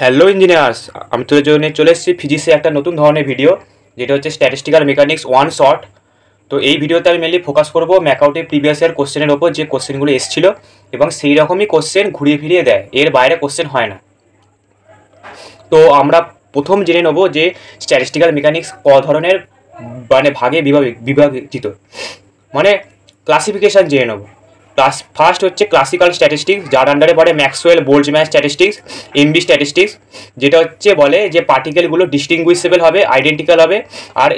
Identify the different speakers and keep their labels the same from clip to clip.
Speaker 1: Hello engineers, আমি তোদের জন্য চলে এসেছি ফিজিক্সে একটা নতুন ধরনের ভিডিও, যেটা হচ্ছে স্ট্যাটিস্টিক্যাল মেকানিক্স ওয়ান শর্ট। তো এই ভিডিওতে আমি মেনলি ফোকাস করবো ম্যাকআউটের প্রিভিয়াস ইয়ার কোশ্চেনের ওপর, যে কোশ্চেনগুলো এসেছিলো এবং সেই রকমই কোশ্চেন ঘুরিয়ে ফিরিয়ে দেয়, এর বাইরে কোশ্চেন হয় না। তো আমরা প্রথম জেনে নেবো যে স্ট্যাটিস্টিক্যাল মেকানিক্স ক ধরনের ভাগে বিভাজিত, মানে ক্লাসিফিকেশান জেনে নেবো। ফার্স্ট হচ্ছে ক্লাসিক্যাল স্ট্যাটিস্টিক্স, যার আন্ডারে পড়ে Maxwell Boltzmann statistics, MB statistics, যেটা হচ্ছে বলে যে পার্টিকেলগুলো ডিস্টিংগুইশেবল হবে, আইডেন্টিক্যাল হবে, আর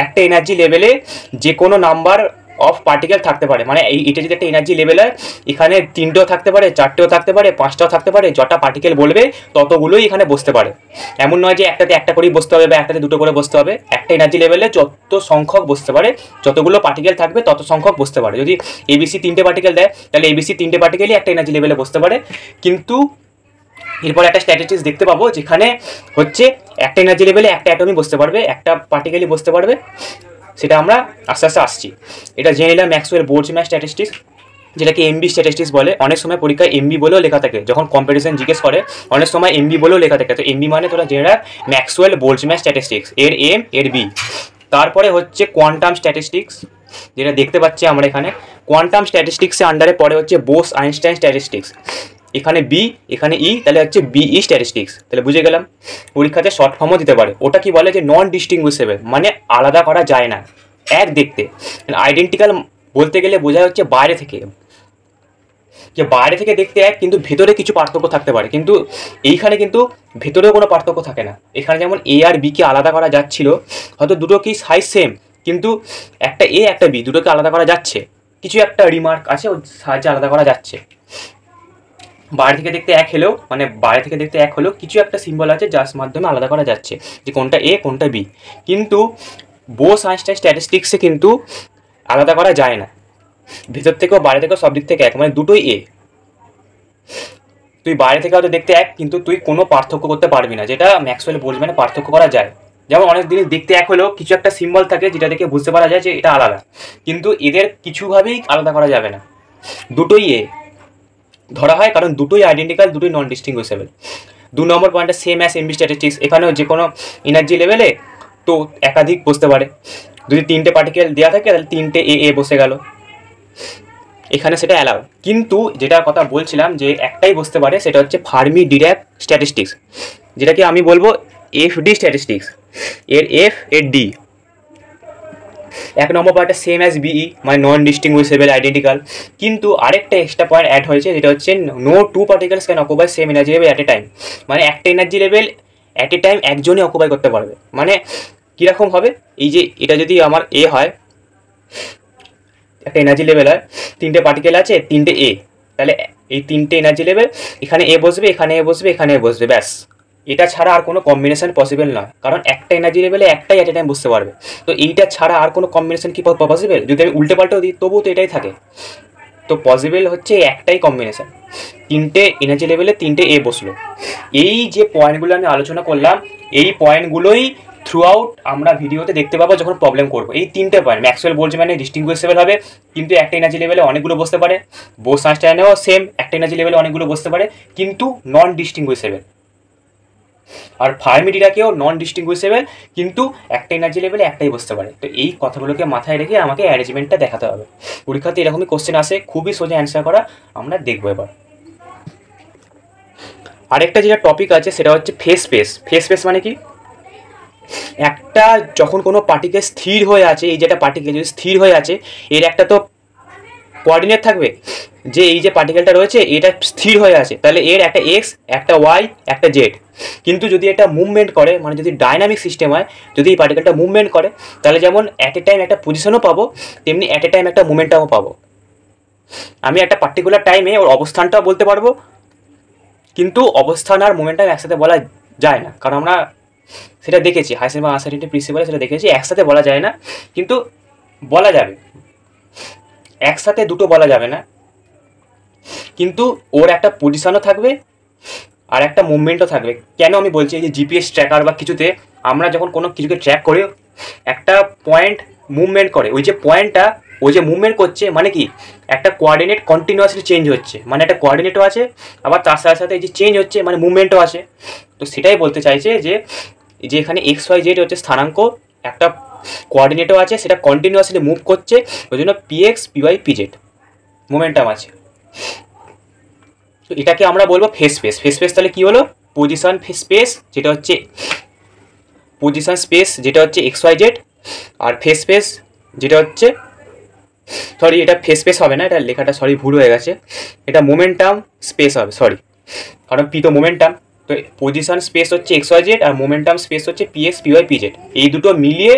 Speaker 1: একটা এনার্জি লেভেলে যে কোনো নাম্বার অফ পার্টিকেল থাকতে পারে। মানে এটা যদি একটা এনার্জি লেভেল হয়, এখানে 3টেও থাকতে পারে, 4টেও থাকতে পারে, 5টাও থাকতে পারে, যটা পার্টিকেল বলবে ততগুলোই এখানে বসতে পারে। এমন নয় যে একটাতে একটা করেই বসতে হবে বা একটাতে দুটো করে বসতে হবে। একটা এনার্জি লেভেলে যত সংখ্যক বসতে পারে, যতগুলো পার্টিকেল থাকবে তত সংখ্যক বসতে পারে। যদি এবিসি 3টে পার্টিকেল দেয়, তাহলে এবিসি 3টে পার্টিকেলই একটা এনার্জি লেভেলে বসতে পারে। কিন্তু এরপর একটা স্ট্যাটিস্টিক্স দেখতে পাবো যেখানে হচ্ছে একটা এনার্জি লেভেলে একটা অ্যাটমই বসতে পারবে, একটা পার্টিকেলই বসতে পারবে। সেটা আমরা আস্তে আস্তে আসছি। এটা জেনে নিলাম ম্যাক্সওয়েল বোল্টজম্যান স্ট্যাটিস্টিক্স, যেটাকে এমবি স্ট্যাটিস্টিক্স বলে। অনেক সময় পরীক্ষায় এমবি বলেও লেখা থাকে, যখন কম্পিটিশন জিজ্ঞেস করে অনেক সময় এমবি বলেও লেখা থাকে। তো এমবি মানে তোরা জেনে রাখ ম্যাক্সওয়েল বোল্টজম্যান স্ট্যাটিস্টিক্স, এর এম এর বি। তারপরে হচ্ছে কোয়ান্টাম স্ট্যাটিস্টিক্স, যেটা দেখতে পাচ্ছি আমরা এখানে। কোয়ান্টাম স্ট্যাটিস্টিক্সের আন্ডারে পড়ে হচ্ছে বোস আইনস্টাইন স্ট্যাটিস্টিক্স, এখানে বি এখানে ই, তাহলে হচ্ছে বিই স্ট্যাটিস্টিক্স। তাহলে বুঝে গেলাম। পরীক্ষাতে শর্ট ফর্মও দিতে পারে। ওটা কি বলে যে নন ডিস্টিংগুইশেবল, মানে আলাদা করা যায় না, এক দেখতে। আইডেন্টিক্যাল বলতে গেলে বোঝা হচ্ছে বাইরে থেকে, যে বাইরে থেকে দেখতে এক, কিন্তু ভেতরে কিছু পার্থক্য থাকতে পারে। কিন্তু এইখানে কিন্তু ভেতরেও কোনো পার্থক্য থাকে না। এখানে যেমন এ আর বিকে আলাদা করা যাচ্ছিল, হয়তো দুটো কি সাইজ সেম, কিন্তু একটা এ একটা বি দুটোকে আলাদা করা যাচ্ছে, কিছু একটা রিমার্ক আছে ওর সাহায্যে আলাদা করা যাচ্ছে। বাইরে থেকে দেখতে এক হলেও, মানে বাইরে থেকে দেখতে এক হলেও কিছু একটা সিম্বল আছে যার মাধ্যমে আলাদা করা যাচ্ছে যে কোনটা এ কোনটা বি। কিন্তু বোস আইনস্টাইন স্ট্যাটিস্টিক্সে কিন্তু আলাদা করা যায় না, ভিতর থেকেও বাইরে থেকেও সব দিক থেকে এক, মানে দুটোই এ। তুই বাইরে থেকে হয়তো দেখতে এক, কিন্তু তুই কোনো পার্থক্য করতে পারবি না, যেটা ম্যাক্সওয়েল বোল্টজম্যানে পার্থক্য করা যায়। যেমন অনেক জিনিস দেখতে এক হলেও কিছু একটা সিম্বল থাকে যেটা দেখে বুঝতে পারা যায় যে এটা আলাদা, কিন্তু এদের কিছুভাবেই আলাদা করা যাবে না, দুটোই এ ধরা হয়, কারণ দুটোই আইডেন্টিক্যাল, দুটোই নন ডিস্টিংগুইশেবল। 2 নম্বর পয়েন্টটা সেম অ্যাজ এমবি স্ট্যাটিস্টিক্স, এখানেও যে কোনো এনার্জি লেভেলে তো একাধিক বসতে পারে। যদি 3টে পার্টিকেল দেওয়া থাকে তাহলে 3টে এ এ বসে গেল, এখানে সেটা অ্যালাউ। কিন্তু যেটা কথা বলছিলাম যে একটাই বসতে পারে, সেটা হচ্ছে ফার্মি ডিরাক স্ট্যাটিস্টিক্স, যেটাকে আমি বলবো এফডি স্ট্যাটিস্টিক্স, এর এফ এর ডি। 1 নম্বর পয়েন্টটা সেম অ্যাজ বিই, মানে নন ডিস্টিংগুইশেবল আইডেন্টিক্যাল। কিন্তু আরেকটা এক্সট্রা পয়েন্ট অ্যাড হয়েছে, যেটা হচ্ছে no 2 particles can occupy same energy level at a time. মানে একটা energy level at a time একজনই অকুপাই করতে পারবে। মানে কীরকম হবে, এই যে এটা যদি আমার এ হয়, একটা এনার্জি লেভেল হয়, 3টে পার্টিকেল আছে, 3টে এ, তাহলে এই 3টে এনার্জি লেভেল, এখানে এ বসবে, এখানে এ বসবে, এখানে এ বসবে, ব্যাস। এটা ছাড়া আর কোনো কম্বিনেশন পসিবল নয়, কারণ একটা এনার্জি লেভেলে একটাই অ্যাট এ টাইম বসতে পারবে। তো এইটা ছাড়া আর কোনো কম্বিনেশন কি পসিবল? যদি আমি উল্টে পাল্টেও দিই তবুও তো এটাই থাকে। তো পসিবল হচ্ছে একটাই কম্বিনেশন, 3টে এনার্জি লেভেলে 3টে এ বসলো। এই যে পয়েন্টগুলো আমি আলোচনা করলাম, এই পয়েন্টগুলোই থ্রু আউট আমরা ভিডিওতে দেখতে পাবো যখন প্রবলেম করবো। এই 3টে পয়েন্ট ম্যাক্সওয়েল বোল্টজম্যানে ডিস্টিংগুইশেবল হবে, কিন্তু একটা এনার্জি লেভেলে অনেকগুলো বসতে পারে। বোস আইনস্টাইনেও সেম, একটা এনার্জি লেভেলে অনেকগুলো বসতে পারে, কিন্তু নন ডিস্টিংগুইশেবল। আর ফার্মি ডিরাকেও নন ডিস্টিংগুইশেবল, কিন্তু একটা এনার্জি লেভেলে একটাই বসতে পারে। তো এই কথাগুলোকে মাথায় রেখে আমাকে অ্যারেঞ্জমেন্টটা দেখাতে হবে। পরীক্ষাতে এরকমই কোশ্চেন আসে, খুবই সোজা অ্যান্সার করা, আমরা দেখবো এবার। আরেকটা যেটা টপিক আছে সেটা হচ্ছে ফেজ স্পেস। ফেজ স্পেস মানে কি? একটা যখন কোনো পার্টিকেল স্থির হয়ে আছে, এই যেটা পার্টিকেল যদি স্থির হয়ে আছে, এর একটা তো কোঅর্ডিনেট থাকবে, যে এই যে পার্টিকেলটা রয়েছে এটা স্থির হয়ে আছে, তাহলে এর একটা এক্স, একটা ওয়াই, একটা জেড। কিন্তু যদি এটা মুভমেন্ট করে, মানে যদি ডাইনামিক সিস্টেম হয়, যদি এই পার্টিকেলটা মুভমেন্ট করে, তাহলে যেমন অ্যাট এ টাইম একটা পজিশনও পাবো, তেমনি অ্যাট এ টাইম একটা মুভমেন্টটাও পাবো। আমি একটা পার্টিকুলার টাইমে ওর অবস্থানটাও বলতে পারবো, কিন্তু অবস্থান আর মুভমেন্টটা একসাথে বলা যায় না, কারণ আমরা সেটা দেখেছি হাইসেনবার্গ আনসার্টেনিটি প্রিন্সিপালে, সেটা দেখেছি একসাথে বলা যায় না, কিন্তু বলা যাবে, একসাথে দুটো বলা যাবে না। কিন্তু ওর একটা পজিশনও থাকবে আর একটা মুভমেন্টও থাকবে। কেন আমি বলছি, এই যে জিপিএস ট্র্যাকার বা কিছুতে আমরা যখন কোনো কিছুকে ট্র্যাক করি, একটা পয়েন্ট মুভমেন্ট করে, ওই যে পয়েন্টটা ও যে মুভমেন্ট করছে মানে কি একটা কোঅর্ডিনেট কন্টিনিউয়াসলি চেঞ্জ হচ্ছে, মানে একটা কোঅর্ডিনেটও আছে আবার তার সাথে সাথে এই যে চেঞ্জ হচ্ছে মানে মুভমেন্টও আছে। তো সেটাই বলতে চাইছে যে এখানে এক্স ওয়াই জেড হচ্ছে স্থানাঙ্ক, একটা কোঅর্ডিনেটও আছে, সেটা কন্টিনিউয়াসলি মুভ করছে, ওই জন্য পিএক্স পিওয়াই পিজেড মোমেন্টাম আছে। তো এটাকে আমরা বলবো ফেস স্পেস। ফেস স্পেস তাহলে কী হলো, পজিশন স্পেস যেটা হচ্ছে পজিশন স্পেস যেটা হচ্ছে এক্স ওয়াই জেড, আর ফেস স্পেস যেটা হচ্ছে, সরি এটা ফেস স্পেস হবে না, এটা লেখাটা সরি ভুল হয়ে গেছে, এটা মোমেন্টাম স্পেস হবে, সরি, কারণ পি তো মোমেন্টাম। তো পজিশন স্পেস হচ্ছে এক্স ওয়াই জেড আর মোমেন্টাম স্পেস হচ্ছে পিএক্স পিওয়াই পিজেড। এই দুটো মিলিয়ে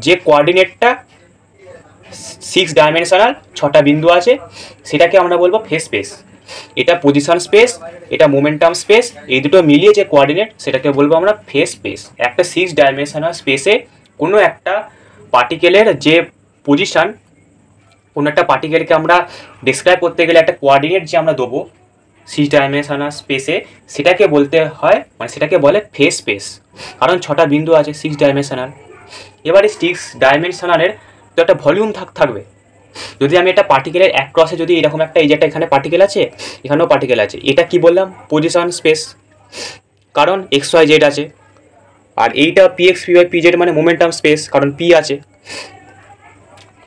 Speaker 1: যে কোঅর্ডিনেটটা 6 ডাইমেনশনাল 6টা বিন্দু আছে সেটাকে আমরা বলবো ফেস স্পেস। এটা পজিশন স্পেস, এটা মোমেন্টাম স্পেস, এই দুটো মিলিয়ে যে কোঅর্ডিনেট সেটাকে বলবো আমরা ফেস স্পেস। একটা 6 ডাইমেনশনাল স্পেসে কোনো একটা পার্টিকেলের যে পজিশন, কোনো একটা পার্টিকেলকে আমরা ডিসক্রাইব করতে গেলে একটা কোঅর্ডিনেট যে আমরা দেবো 6 ডাইমেনশনাল স্পেসে, সেটাকে বলতে হয় মানে সেটাকে বলে ফেস স্পেস, কারণ 6টা বিন্দু আছে 6 ডাইমেনশনাল। এবারে 6 ডাইমেনশনালের তো একটা ভলিউম থাকবে। যদি আমি একটা পার্টিকেলের এক ক্রসে যদি এরকম একটা, এই যে একটা এখানে পার্টিকেল আছে এখানেও পার্টিকেল আছে, এটা কি বললাম পজিশন স্পেস, কারণ এক্স ওয়াই জেড আছে। আর এইটা পিএক্স পিওয়াই পিজেড মানে মোমেন্টাম স্পেস, কারণ পি আছে।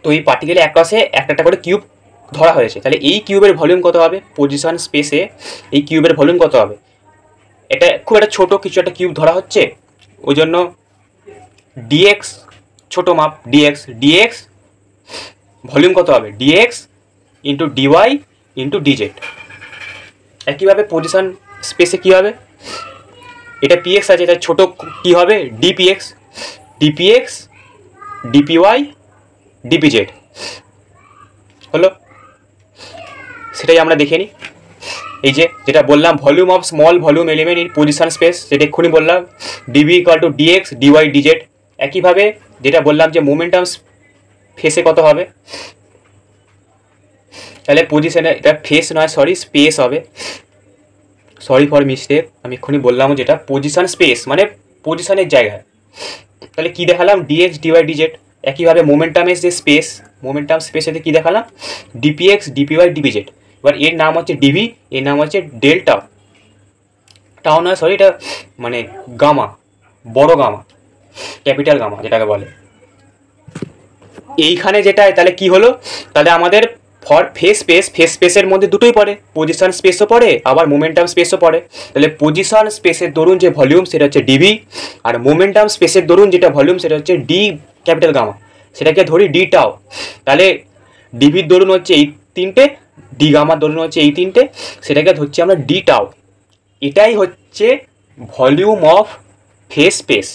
Speaker 1: তো এই পার্টিকেলে এক ক্রসে একটা করে কিউব ধরা হয়েছে, তাহলে এই কিউবের ভলিউম কত হবে, পজিশন স্পেসে এই কিউবের ভলিউম কত হবে, এটা খুব একটা ছোটো কিছু একটা কিউব ধরা হচ্ছে, ওই জন্য ডিএক্স ছোটো মাপ, ডিএক্স ভলিউম কত হবে, dx into dy into dz. একইভাবে পজিশন স্পেসে কী হবে, এটা পিএক্স আছে, তাই ছোটো কী হবে ডিপিএক্স ডিপিওয়াই ডিপিজেড হলো। সেটাই আমরা দেখে নিই। এই যে যেটা বললাম volume of small volume element in position space, যেটা এক্ষুনি বললাম dv equal to dx dy dz. একইভাবে যেটা বললাম যে মোমেন্টাম ফেসে কত হবে, তাহলে পজিশনে এটা ফেস নয় সরি স্পেস হবে, সরি ফর মিস্টেক, আমি এক্ষুনি বললাম যেটা পজিশন স্পেস মানে পজিশনের জায়গায়, তাহলে কী দেখালাম ডিএক্স ডিওয়াই ডিজেড। একইভাবে মোমেন্টামের যে স্পেস, মোমেন্টাম স্পেসেতে কী দেখালাম ডিপিএক্স ডিপিওয়াই ডিপিজেড। এবার এর নাম হচ্ছে ডিভি, এর নাম হচ্ছে ডেল্টা, টাও নয় সরি, এটা মানে গামা, বড় গামা, ক্যাপিটাল গামা যেটাকে বলে। এইখানে যেটা তাহলে কি হলো, তাহলে আমাদের ফর ফেস স্পেসের মধ্যে দুটোই পড়ে, পজিশন স্পেসও পড়ে আবার মোমেন্টাম স্পেসও পড়ে। তাহলে পজিশন স্পেসের দরুন যে ভলিউম সেটা হচ্ছে ডিভি, আর মোমেন্টাম স্পেসের দরুন যেটা ভলিউম সেটা হচ্ছে ডি ক্যাপিটাল গামা, সেটাকে ধরি ডি টাও। তাহলে ডিভির দরুন হচ্ছে এই তিনটে, ডি গামার দরুন হচ্ছে এই তিনটে, সেটাকে ধরছি আমরা ডি টাও। এটাই হচ্ছে ভলিউম অফ ফেস স্পেস।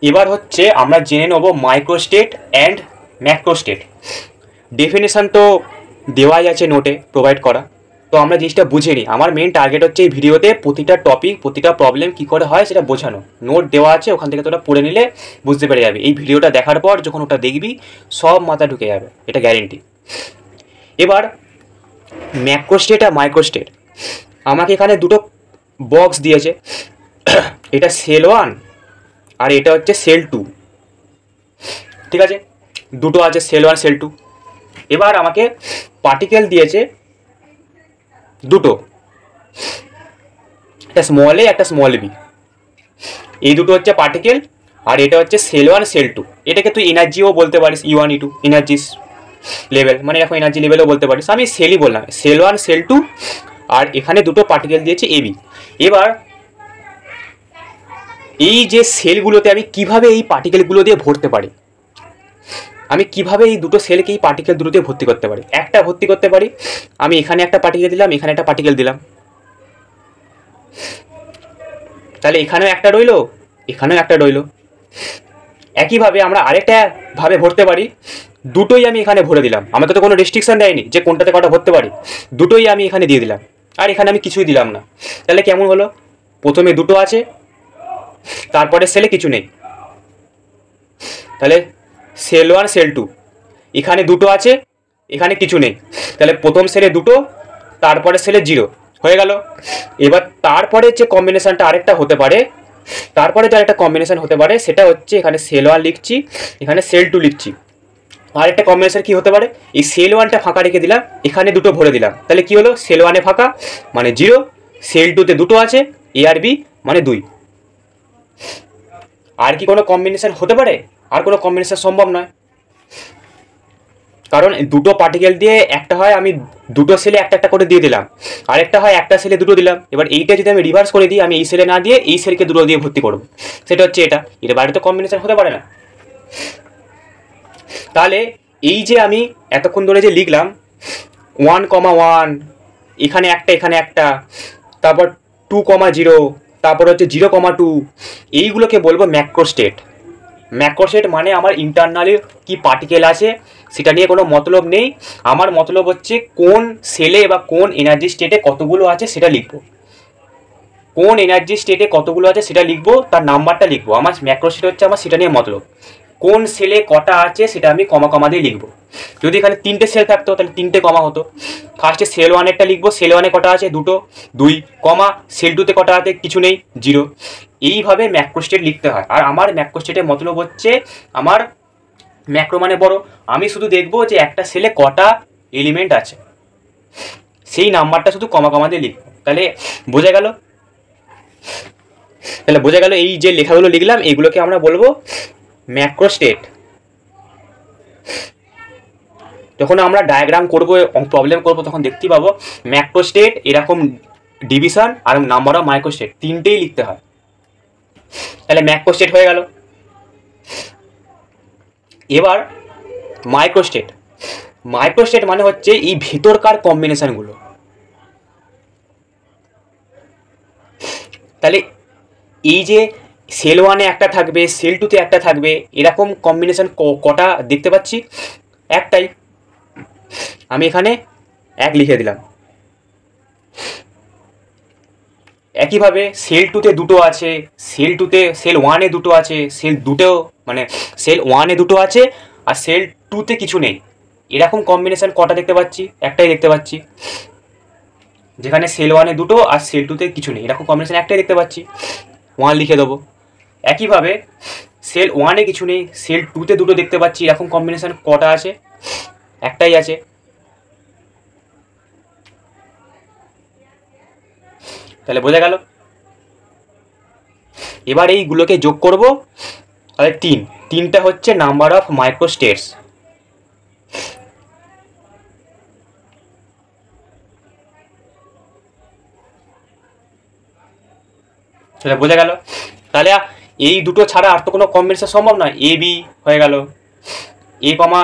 Speaker 1: এবার হচ্ছে আমরা জেনে নেব মাইক্রোস্টেট অ্যান্ড ম্যাক্রোস্টেট। ডেফিনেশান তো দেওয়াই আছে নোটে প্রোভাইড করা, তো আমরা জিনিসটা বুঝে নিই। আমার মেন টার্গেট হচ্ছে এই ভিডিওতে প্রতিটা টপিক প্রতিটা প্রবলেম কী করে হয় সেটা বোঝানো। নোট দেওয়া আছে, ওখান থেকে তোরা পড়ে নিলে বুঝতে পেরে যাবে। এই ভিডিওটা দেখার পর যখন ওটা দেখবি সব মাথা ঢুকে যাবে, এটা গ্যারেন্টি। এবার ম্যাক্রোস্টেট আর মাইক্রোস্টেট, আমাকে এখানে দুটো বক্স দিয়েছে, এটা সেল 1 আর এটা হচ্ছে সেল 2, ঠিক আছে, দুটো আছে সেল 1 সেল 2। এবার আমাকে পার্টিকেল দিয়েছে দুটো, একটা স্মল এ একটা স্মল বি, এই দুটো হচ্ছে পার্টিকেল আর এটা হচ্ছে সেল 1 সেল 2। এটাকে তুই এনার্জিও বলতে পারিস, E1 E2 এনার্জি লেভেল, মানে এখন এনার্জি লেভেলও বলতে পারিস, আমি সেলই বললাম, সেল 1 সেল 2। আর এখানে দুটো পার্টিকেল দিয়েছে এবি। এবার এই যে সেলগুলোতে আমি কিভাবে এই পার্টিকেলগুলো দিয়ে ভরতে পারি, আমি কিভাবে এই দুটো সেলকে এই পার্টিকেল দুটো দিয়ে ভর্তি করতে পারি। একটা ভর্তি করতে পারি, আমি এখানে একটা পার্টিকেল দিলাম, এখানে একটা পার্টিকেল দিলাম, তাহলে এখানেও একটা রইলো এখানেও একটা রইলো। একইভাবে আমরা আরেকটা ভাবে ভরতে পারি, দুটোই আমি এখানে ভরে দিলাম, আমাকে তো কোনো রেস্ট্রিকশান দেয়নি যে কোনটাতে কটা ভরতে পারি, দুটোই আমি এখানে দিয়ে দিলাম আর এখানে আমি কিছুই দিলাম না। তাহলে কেমন হলো, প্রথমে দুটো আছে তারপরে সেলে কিছু নেই, তাহলে সেল 1 সেল 2, এখানে দুটো আছে এখানে কিছু নেই, তাহলে প্রথম সেলে দুটো তারপরে সেলে 0 হয়ে গেল। এবার তারপরে যে কম্বিনেশানটা আরেকটা হতে পারে তারপরে যার একটা কম্বিনেশন হতে পারে সেটা হচ্ছে এখানে সেল 1 লিখছি, এখানে সেল 2 লিখছি। আর একটা কম্বিনেশন কি হতে পারে, এই সেল 1টা ফাঁকা রেখে দিলাম, এখানে দুটো ভরে দিলাম, তাহলে কি হলো, সেল 1-এ ফাঁকা মানে 0, সেল 2-তে দুটো আছে এ আর বি মানে 2। আর কি কোনো কম্বিনেশন হতে পারে? আর কোনো কম্বিনেশন সম্ভব নয়, কারণ দুটো পার্টিকেল দিয়ে একটা হয় আমি দুটো সেলে একটা একটা করে দিয়ে দিলাম, আরেকটা হয় একটা সেলে দুটো দিলাম। এবার এইটা যদি আমি রিভার্স করে দিই, আমি এই সেলে না দিয়ে এই সেলকে দুটো দিয়ে ভর্তি করবো, সেটা হচ্ছে এটা বাইরে তো কম্বিনেশন হতে পারে না। তাহলে এই যে আমি এতক্ষণ ধরে যে লিখলাম 1,1, এখানে একটা, তারপর 2,0, তারপর হচ্ছে 0,2, এইগুলোকে বলবো ম্যাক্রোস্টেট। ম্যাক্রোস্টেট মানে আমার ইন্টারনালি কি পার্টিকেল আছে সেটা নিয়ে কোনো মতলব নেই, আমার মতলব হচ্ছে কোন সেলে বা কোন এনার্জি স্টেটে কতগুলো আছে সেটা লিখবো, কোন এনার্জি স্টেটে কতগুলো আছে সেটা লিখবো, তার নাম্বারটা লিখবো। আমার ম্যাক্রোস্টেট হচ্ছে আমার সেটা নিয়ে মতলব, কোন সেলে কটা আছে সেটা আমি কমা দিয়ে লিখবো। যদি এখানে 3টে সেল থাকতো তাহলে 3টে কমা হতো। ফার্স্টে সেল 1-এরটা লিখবো, সেল 1-এ কটা আছে 2, কমা সেল 2-তে কটা আছে কিছু নেই 0। এইভাবে ম্যাক্রোস্টেট লিখতে হয়। আর আমার ম্যাক্রোস্টেটের মতলব হচ্ছে আমার ম্যাক্রো মানে বড়, আমি শুধু দেখবো যে একটা সেলে কটা এলিমেন্ট আছে, সেই নাম্বারটা শুধু কমা দিয়ে লিখবো। তাহলে বোঝা গেল? এই যে লেখাগুলো লিখলাম এইগুলোকে আমরা বলবো ম্যাক্রোস্টেট। যখন আমরা ডায়াগ্রাম করবো, প্রবলেম করবো, তখন দেখতে পাবো ম্যাক্রোস্টেট এরকম ডিভিশন আর নাম্বার অফ মাইক্রোস্টেট তিনটেই লিখতে হয়। তাহলে ম্যাক্রোস্টেট হয়ে গেল। এবার মাইক্রোস্টেট মানে হচ্ছে এই ভেতরকার কম্বিনেশনগুলো। তাহলে এই যে সেল 1-এ একটা থাকবে, সেল 2-তে একটা থাকবে, এরকম কম্বিনেশন কটা দেখতে পাচ্ছি? একটাই, আমি এখানে 1 লিখে দিলাম। একইভাবে সেল 2-তে দুটো আছে, সেল 1-এ দুটো আছে, সেল 1-এ দুটো আছে আর সেল 2-তে কিছু নেই, এরকম কম্বিনেশন কটা দেখতে পাচ্ছি? একটাই দেখতে পাচ্ছি। যেখানে সেল 1-এ দুটো আর সেল 2-তে কিছু নেই, এরকম কম্বিনেশন একটাই দেখতে পাচ্ছি, 1 লিখে দেবো। একইভাবে সেল 1-এ কিছু নেই, সেল 2-তে দুটো দেখতে পাচ্ছি, এরকম কম্বিনেশন কটা আছে? একটাই আছে। তাহলে বোঝা গেল। এবার এইগুলোকে যোগ করব, তাহলে 3টা হচ্ছে নাম্বার অফ মাইক্রোস্টেটস। তাহলে বোঝা গেল। তাহলে এই দুটো ছাড়া আর তো কোনো কম্বিনেশন সম্ভব নয়। এ বি হয়ে গেল, এ কমা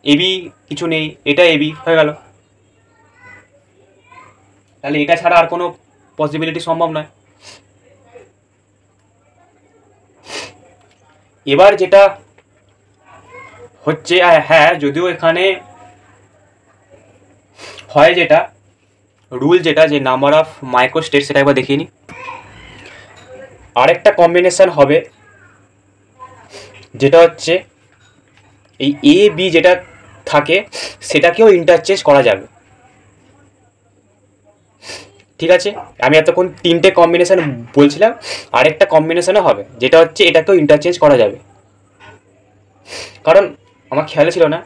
Speaker 1: এ বি কিছু নেই, এটা এ বি হয়ে গেল। তাহলে এটা ছাড়া আর কোনো পসিবিলিটি সম্ভব নয়। এবার যেটা হচ্ছে, হ্যাঁ যদিও এখানে হয় যেটা রুল, যেটা যে নাম্বার অফ মাইক্রোস্টেট, সেটা একবার দেখিয়ে নিই। আরেকটা কম্বিনেশন হবে যেটা হচ্ছে এই এ বি যেটা থাকে সেটাকেও ইন্টারচেঞ্জ করা যাবে। ঠিক আছে, আমি এতক্ষণ 3টে কম্বিনেশন বলছিলাম, আরেকটা কম্বিনেশনও হবে যেটা হচ্ছে এটাকেও ইন্টারচেঞ্জ করা যাবে। কারণ আমার খেয়ালে ছিল না,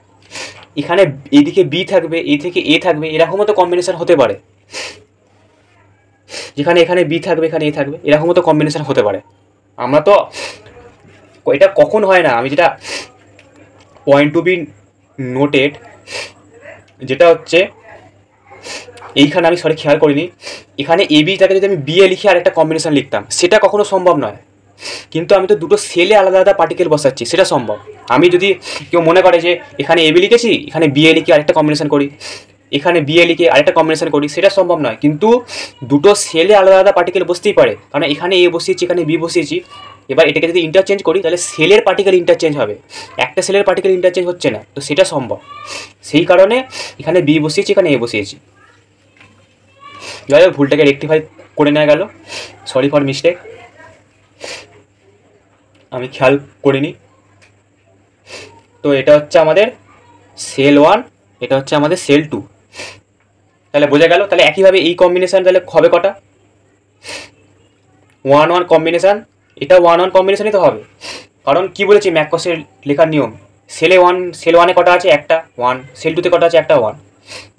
Speaker 1: এখানে এইদিকে বি থাকবে, এই থেকে এ থাকবে, এরকমও তো কম্বিনেশন হতে পারে। যেখানে এখানে বি থাকবে, এখানে এ থাকবে, এরকমও তো কম্বিনেশন হতে পারে। আমরা তো এটা কখন হয় না, আমি যেটা পয়েন্ট টু বি নোটেড, যেটা হচ্ছে এইখানে আমি খেয়াল করিনি, এখানে এ বিটাকে যদি আমি বি এ লিখে আর একটা কম্বিনেশন লিখতাম সেটা কখনো সম্ভব নয়। কিন্তু আমি তো দুটো সেলে আলাদা আলাদা পার্টিকেল বসাচ্ছি, সেটা সম্ভব। আমি যদি কেউ মনে করে যে এখানে এ বি লিখেছি, এখানে বি এ লিখে আরেকটা কম্বিনেশন করি, এখানে বি এ লিখে আরেকটা কম্বিনেশন করি, সেটা সম্ভব নয়। কিন্তু দুটো সেলে আলাদা আলাদা পার্টিকেল বসতেই পারে, কারণ এখানে এ বসিয়েছি, এখানে বি বসিয়েছি। এবার এটাকে যদি ইন্টারচেঞ্জ করি তাহলে সেলের পার্টিকেল ইন্টারচেঞ্জ হবে, একটা সেলের পার্টিকেল ইন্টারচেঞ্জ হচ্ছে না, তো সেটা সম্ভব। সেই কারণে এখানে বি বসিয়েছি, এখানে এ বসিয়েছি। যাই হোক, ভুলটাকে রেকটিফাই করে নেওয়া গেল, সরি ফর মিস্টেক, আমি খেয়াল করিনি। তো এটা হচ্ছে আমাদের সেল 1, এটা হচ্ছে আমাদের সেল 2। তাহলে বোঝা গেল। তাহলে একইভাবে এই কম্বিনেশান তাহলে হবে কটা? 1-1 কম্বিনেশান, এটা 1-1 কম্বিনেশনই তো হবে, কারণ কি বলেছি ম্যাককোসের লেখার নিয়ম, সেল ওয়ানে কটা আছে একটা 1, সেল 2তে কটা আছে একটা 1,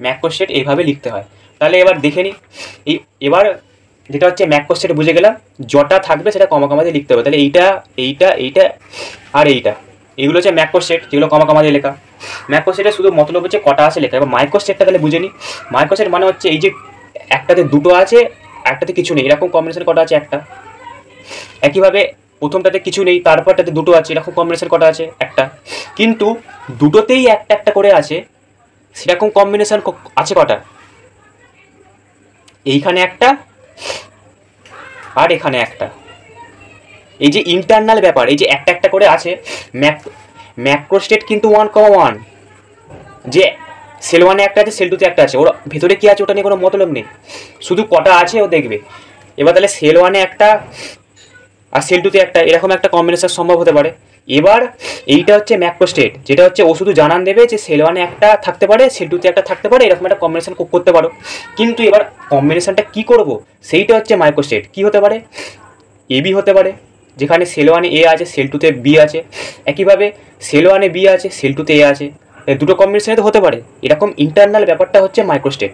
Speaker 1: ম্যাককোস সেট এইভাবে লিখতে হয়। তাহলে এবার দেখে নিই, এবার যেটা হচ্ছে ম্যাককোস সেট বুঝে গেলাম, যটা থাকবে সেটা কমা কমা দিয়ে লিখতে হবে। তাহলে এইটা আর এইগুলো হচ্ছে ম্যাককোস সেট, যেগুলো কমা কমা দিয়ে লেখা। ম্যাককোস সেটের শুধু মতলব হচ্ছে কটা আছে লেখা। এবার মাইক্রোস সেটটা তাহলে বুঝে নিই। মাইক্রোস সেট মানে হচ্ছে এই যে একটাতে দুটো আছে, একটাতে কিছু নেই, এরকম কম্বিনেশন কটা আছে একটা। একইভাবে প্রথমটাতে কিছু নেই, তারপরটাতে দুটো আছে, এরকম কম্বিনেশন কটা আছে একটা। কিন্তু দুটোতেই একটা একটা করে আছে, সেরকম কম্বিনেশন আছে কটা, এইখানে একটা আর এখানে একটা। এই যে ইন্টারনাল ব্যাপার, এই যে একটা একটা করে আছে, ম্যাক্রোস্টেট কিন্তু 1,1, যে সেল 1-এ একটা আছে, সেল 2-তে একটা আছে, ওর ভেতরে কী আছে ওটা নিয়ে কোনো মতলব নেই, শুধু কটা আছে ও দেখবে। এবার তাহলে সেল 1-এ একটা আর সেল 2-তে একটা, এরকম একটা কম্বিনেশন সম্ভব হতে পারে। এবার এইটা হচ্ছে ম্যাক্রোস্টেট, যেটা হচ্ছে ও শুধু জানান দেবে যে সেল 1-এ একটা থাকতে পারে, সেল 2-তে একটা থাকতে পারে, এরকম একটা কম্বিনেশন করতে পারো। কিন্তু এবার কম্বিনেশনটা কী করবো, সেইটা হচ্ছে মাইক্রোস্টেট। কী হতে পারে, এবি হতে পারে, যেখানে সেল 1-এ এ আছে, সেল 2-তে বি আছে। একইভাবে সেল 1-এ বি আছে, সেল 2-তে এ আছে, দুটো কম্বিনেশনে তো হতে পারে। এরকম ইন্টারনাল ব্যাপারটা হচ্ছে মাইক্রোস্টেট।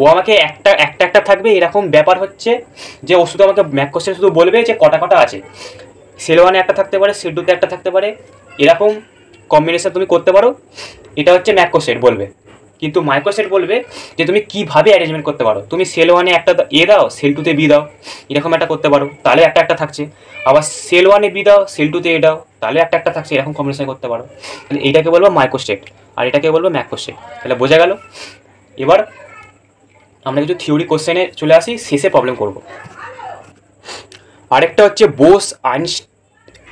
Speaker 1: ও আমাকে একটা থাকবে, এরকম ব্যাপার হচ্ছে যে ও শুধু আমাকে ম্যাক্রোস্টেট শুধু বলবে যে কটা কটা আছে, সেল 1-এ একটা থাকতে পারে, সেল 2-তে একটা থাকতে পারে, এরকম কম্বিনেশন তুমি করতে পারো, এটা হচ্ছে ম্যাক্রোস্টেট বলবে। কিন্তু মাইক্রোস্টেট বলবে যে তুমি কীভাবে অ্যারেঞ্জমেন্ট করতে পারো, তুমি সেল 1-এ একটা এ দাও, সেল 2-তে বি দাও, এরকম একটা করতে পারো, তাহলে একটা থাকছে। আবার সেল 1-এ বি দাও, সেল 2-তে এ দাও, তাহলে একটা থাকছে, এরকম কম্বিনেশন করতে পারো। তাহলে এইটাকে বলবো মাইক্রোস্টেট আর এটাকে বলবো ম্যাক্রোস্টেট। তাহলে বোঝা গেল। এবার আমরা কিছু থিওরি কোশ্চেনে চলে আসি, শেষে প্রবলেম করব। আরেকটা হচ্ছে বোস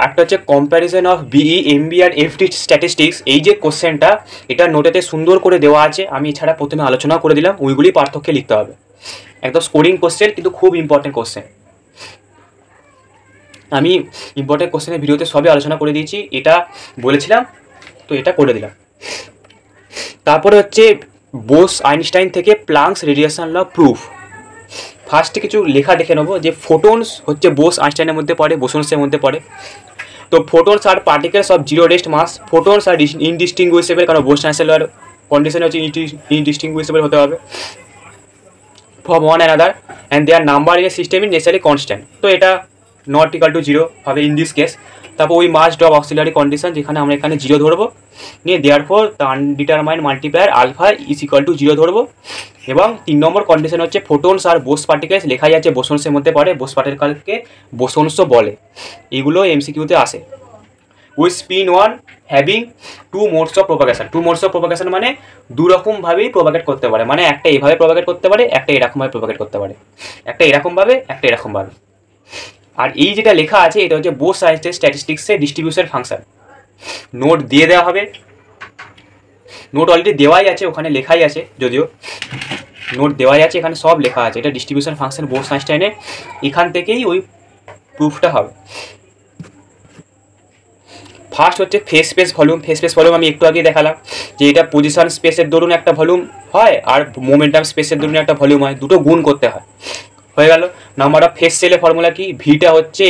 Speaker 1: একটা হচ্ছে কম্প্যারিজন অফ বিই এমবি আর এফডি স্ট্যাটিস্টিক্স। এই যে কোশ্চেনটা, এটা নোটেতে সুন্দর করে দেওয়া আছে, আমি এছাড়া প্রথমে আলোচনা করে দিলাম, ওইগুলি পার্থক্যে লিখতে হবে। একদম স্কোরিং কোশ্চেন, কিন্তু খুব ইম্পর্টেন্ট কোশ্চেন। আমি ইম্পর্টেন্ট কোশ্চেনের ভিডিওতে সবই আলোচনা করে দিয়েছি, এটা বলেছিলাম তো এটা করে দিলাম। তারপরে হচ্ছে বোস আইনস্টাইন থেকে প্লাঙ্কস রেডিয়েশন ল প্রুফ। ফার্স্টে কিছু লেখা দেখে নেবো, যে ফোটনস হচ্ছে বোস আইনস্টাইনের মধ্যে পড়ে, বোসনসের মধ্যে পড়ে। তো photons are particles of zero rest mass. Photons are indistinguishable, কারণ বোস আইনস্টাইনের কন্ডিশন হচ্ছে ইনডিস্টিংগুইশেবল হতে হবে from one another, and their number in a system is naturally constant. তো এটা নট ইকাল টু জিরো হবে ইন দিস কেস। তারপর ওই মাস ড্রপ অক্সিলারি কন্ডিশন, যেখানে আমরা এখানে জিরো ধরবো, নিয়ে therefore the undetermined multiplier alpha is equal to zero ধরবো। এবং 3 নম্বর কন্ডিশন হচ্ছে ফোটনস আর বোস পার্টিকেলস লেখাই আছে বোসনসের মধ্যে পড়ে, বোস পার্টিকেলকে বোসনসও বলে। এগুলো এমসিকিউতে আসে। With spin 1 having 2 modes of propagation. 2 modes of propagation মানে দুরকমভাবেই প্রোপাগেট করতে পারে, মানে একটা এইভাবে প্রোপাগেট করতে পারে, একটা এরকমভাবে প্রোপাগেট করতে পারে, একটা এরকমভাবে, একটা এরকমভাবে। আর এই যেটা লেখা আছে এটা হচ্ছে বোস সায়েন্সের স্ট্যাটিস্টিক্সের ডিস্ট্রিবিউশন ফাংশন। নোট দিয়ে দেওয়া হবে, নোট অলরেডি দেওয়াই আছে, ওখানে লেখাই আছে, যদিও নোট দেওয়াই আছে, এখানে সব লেখা আছে। এটা ডিস্ট্রিবিউশন ফাংশন বোস আইনস্টাইনের, এখান থেকেই ওই প্রুফটা হবে। ফার্স্ট হচ্ছে face space volume. Face space volume আমি একটু আগে দেখালাম, যে এটা পজিশন স্পেসের দরুন একটা ভলিউম হয়, আর মোমেন্টাম স্পেসের দরুন একটা ভলিউম হয়, দুটো গুণ করতে হয়। হয়ে গেল। নাম্বার অফ ফেস সেলের ফর্মুলা কি, ভিটা হচ্ছে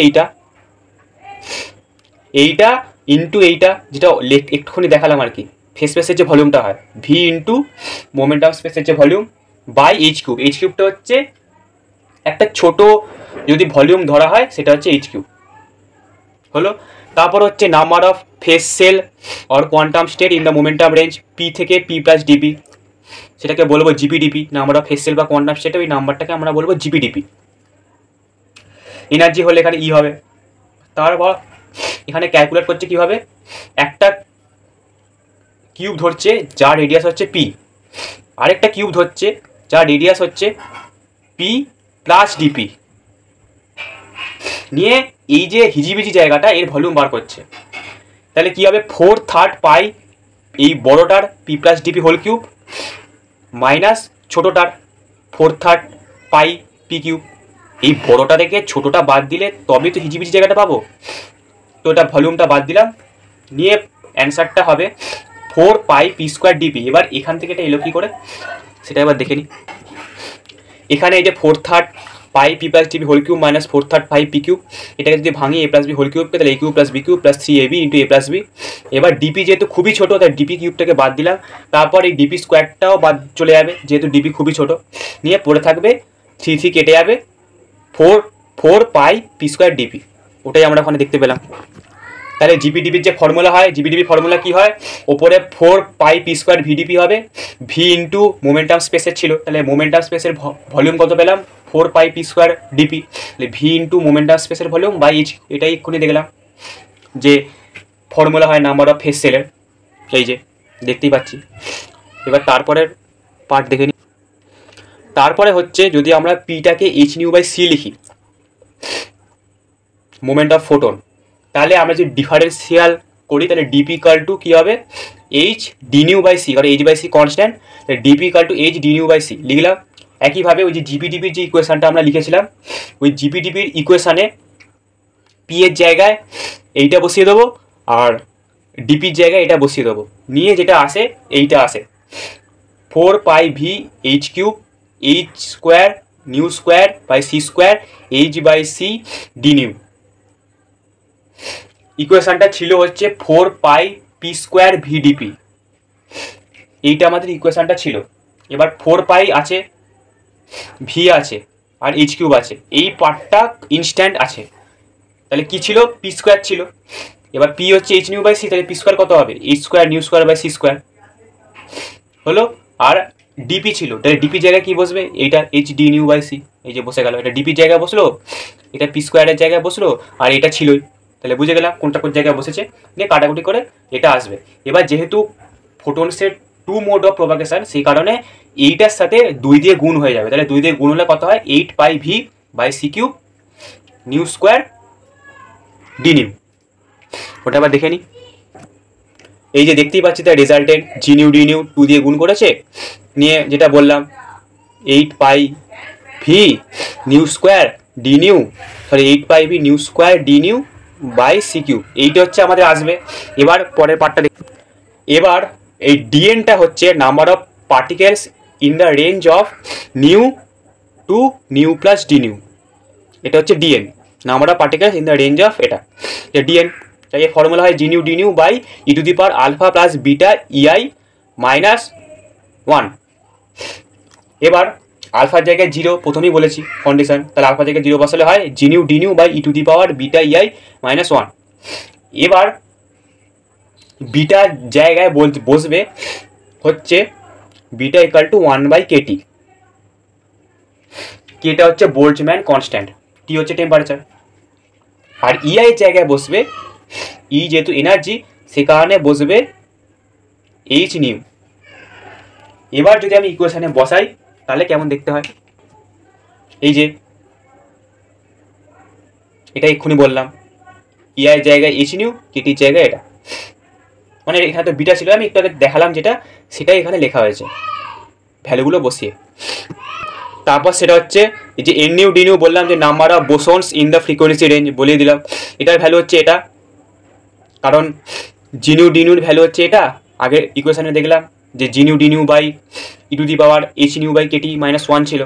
Speaker 1: এইটা ইন্টু এইটা, যেটা একটুখানি দেখালাম আর কি, ফেস স্পেসের যে ভলিউমটা হয়, ভি ইন্টু মোমেন্টাম স্পেসের যে volume by h cube. H কিউবটা হচ্ছে একটা ছোট যদি ভলিউম ধরা হয় সেটা হচ্ছে এইচ কিউব হলো। তারপর হচ্ছে number of phase cell or quantum state in the momentum range P থেকে পি প্লাস ডিপি, সেটাকে বলবো gpdp. Number of phase cell বা কোয়ান্টাম স্টেটে ওই নাম্বারটাকে আমরা বলবো জিপিডিপি। এনার্জি হলে এখানে ই হবে। তারপর এখানে ক্যালকুলেট করছে কীভাবে, একটা কিউব ধরছে যার রেডিয়াস হচ্ছে পি, আরেকটা কিউব ধরছে যার রেডিয়াস হচ্ছে পি প্লাস ডিপি, নিয়ে এই যে হিজিবিজি জায়গাটা এর ভলিউম বার করছে। তাহলে কী হবে, 4/3 পাই এই বড়টার p plus dp whole cube minus ছোটোটার 4/3 পাই পি কিউব। এই বড়টা থেকে ছোটোটা বাদ দিলে তবেই তো হিজিবিজি জায়গাটা পাবো, তো এটা ভলিউমটা বাদ দিলাম, নিয়ে অ্যান্সারটা হবে 4 পাই পি স্কোয়ার ডিপি। এবার এখান থেকে এটা এলো কী করে সেটা এবার দেখে নিই। এখানে এই যে 4/3 pi p plus dp whole cube minus 4/3 pi p cube, এটাকে যদি ভাঙি এ প্লাস বি হোল কিউবকে, তাহলে a cube plus b cube plus 3ab into a plus b. এবার ডিপি যেহেতু খুবই ছোটো, তাই ডিপি কিউবটাকে বাদ দিলাম, তারপর এই ডিপি স্কোয়ারটাও বাদ চলে যাবে যেহেতু ডিপি খুবই ছোটো, নিয়ে পড়ে থাকবে 3 কেটে যাবে 4 পাই পি স্কোয়ার ডিপি, ওটাই আমরা ওখানে দেখতে পেলাম। তাহলে জিপিডিবির যে ফর্মুলা হয়, জিপিডিবি ফর্মুলা কি হয়, ওপরে 4 পাই পি স্কোয়ার ভিডিপি হবে, ভি ইন্টু মোমেন্টাম স্পেসের ছিল, তাহলে মোমেন্টাম স্পেসের ভলিউম কত পেলাম 4 পাই পি স্কোয়ার ডিপি, তাহলে ভি ইন্টু মোমেন্টাম স্পেসের ভলিউম বাই এইচ, এটাই এক্ষুনি দেখলাম যে ফর্মুলা হয় নাম্বার অফ ফেজ সেলের, এই যে দেখতেই পাচ্ছি। এবার তারপরের পার্ট দেখে নিই। তারপরে হচ্ছে যদি আমরা পিটাকে এইচ নিউ বাই সি লিখি, মোমেন্ট অফ ফোটন, তাহলে আমরা যদি ডিফারেন্সিয়াল করি তাহলে ডিপি ইকুয়াল টু কী হবে, H D nu by C, কারণ এইচ বাই সি কনস্ট্যান্ট, তাহলে dp equal to H D nu by C লিখলাম। একইভাবে ওই যে জিপিডিবির যে ইকুয়েশানটা আমরা লিখেছিলাম, ওই জিপিডিবির ইকুয়েশানে পি এর জায়গায় এইটা বসিয়ে দেবো আর ডিপির জায়গায় এটা বসিয়ে দেবো, নিয়ে যেটা আসে এইটা আসে 4 pi v h cube h square nu square by C square h by c d nu. ইকুয়েশনটা ছিল হচ্ছে 4 পাই পি স্কোয়ার ভিডিপি, এইটা আমাদের ইকুয়েশনটা ছিল। এবার 4 পাই আছে, ভি আছে আর এইচ কিউব আছে, এই পার্টটা ইনস্ট্যান্ট আছে, তাহলে কি ছিল পি স্কোয়ার ছিল। এবার পি হচ্ছে এইচ নিউ বাই সি, তাহলে পি স্কোয়ার কত হবে, H square nu square by C square হলো। আর ডিপি ছিল, তাহলে ডিপি জায়গায় কি বসবে, এইটা H D nu by C, এই যে বসে গেল, এটা ডিপির জায়গায় বসলো, এটা পি স্কোয়ারের জায়গায় বসলো, আর এটা ছিলই, তাহলে বুঝে গেলাম কোনটা কোন জায়গায় বসেছে, নিয়ে কাটাকুটি করে এটা আসবে। এবার যেহেতু ফোটনসের 2 মোড অফ প্রোপাগেশন, সেই কারণে এইটার সাথে 2 দিয়ে গুণ হয়ে যাবে, তাহলে 2 দিয়ে গুণ হলে কত হয় 8 pi v by c cube nu square d nu. ওটা আবার দেখে নিই, এই যে দেখতেই পাচ্ছি তার resultant g nu d nu 2 দিয়ে গুণ করেছে, নিয়ে যেটা বললাম 8 pi v nu square d nu, sorry 8 pi v nu square d nu by c cube, এইটা হচ্ছে আমাদের আসবে। এবার পরের পার্টটা দেখি। এবার এই ডিএনটা হচ্ছে number of particles in the range of nu to nu plus d nu, এটা হচ্ছে d n, number of particles in the range of এটা ডিএন। তাই এই ফর্মুলা হয় g nu d nu by e to the power alpha plus beta e i minus 1। এবার আলফার জায়গায় 0 প্রথমেই বলেছি কন্ডিশন, তাহলে আলফার জায়গায় 0 বসালে হয় g nu d nu by e to the power beta e i minus 1। এবার বিটার জায়গায় বসবে হচ্ছে beta equal to 1 by k t, কেটা হচ্ছে বোল্টজম্যান কনস্ট্যান্ট, টি হচ্ছে টেম্পারেচার, আর ইআই এর জায়গায় বসবে ই যেহেতু এনার্জি সে কারণে বসবে এইচ নিউ। এবার যদি আমি ইকুয়েশনে বসাই তাহলে কেমন দেখতে হয়, এই যে এটা এক্ষুনি বললাম ইআই জায়গায় এইচ নিউ, কেটির জায়গায় এটা, মানে এখানে তো বিটা ছিল, আমি একটু আগে দেখালাম যেটা সেটাই এখানে লেখা হয়েছে ভ্যালুগুলো বসিয়ে। তারপর সেটা হচ্ছে এই যে এন নিউ ডি নিউ বললাম যে number of bosons in the frequency range বলিয়ে দিলাম, এটার ভ্যালু হচ্ছে এটা, কারণ g nu d nu value হচ্ছে এটা, আগের ইকুয়েশনে দেখলাম যে g nu d nu by e to the power h nu by k t minus 1 ছিল,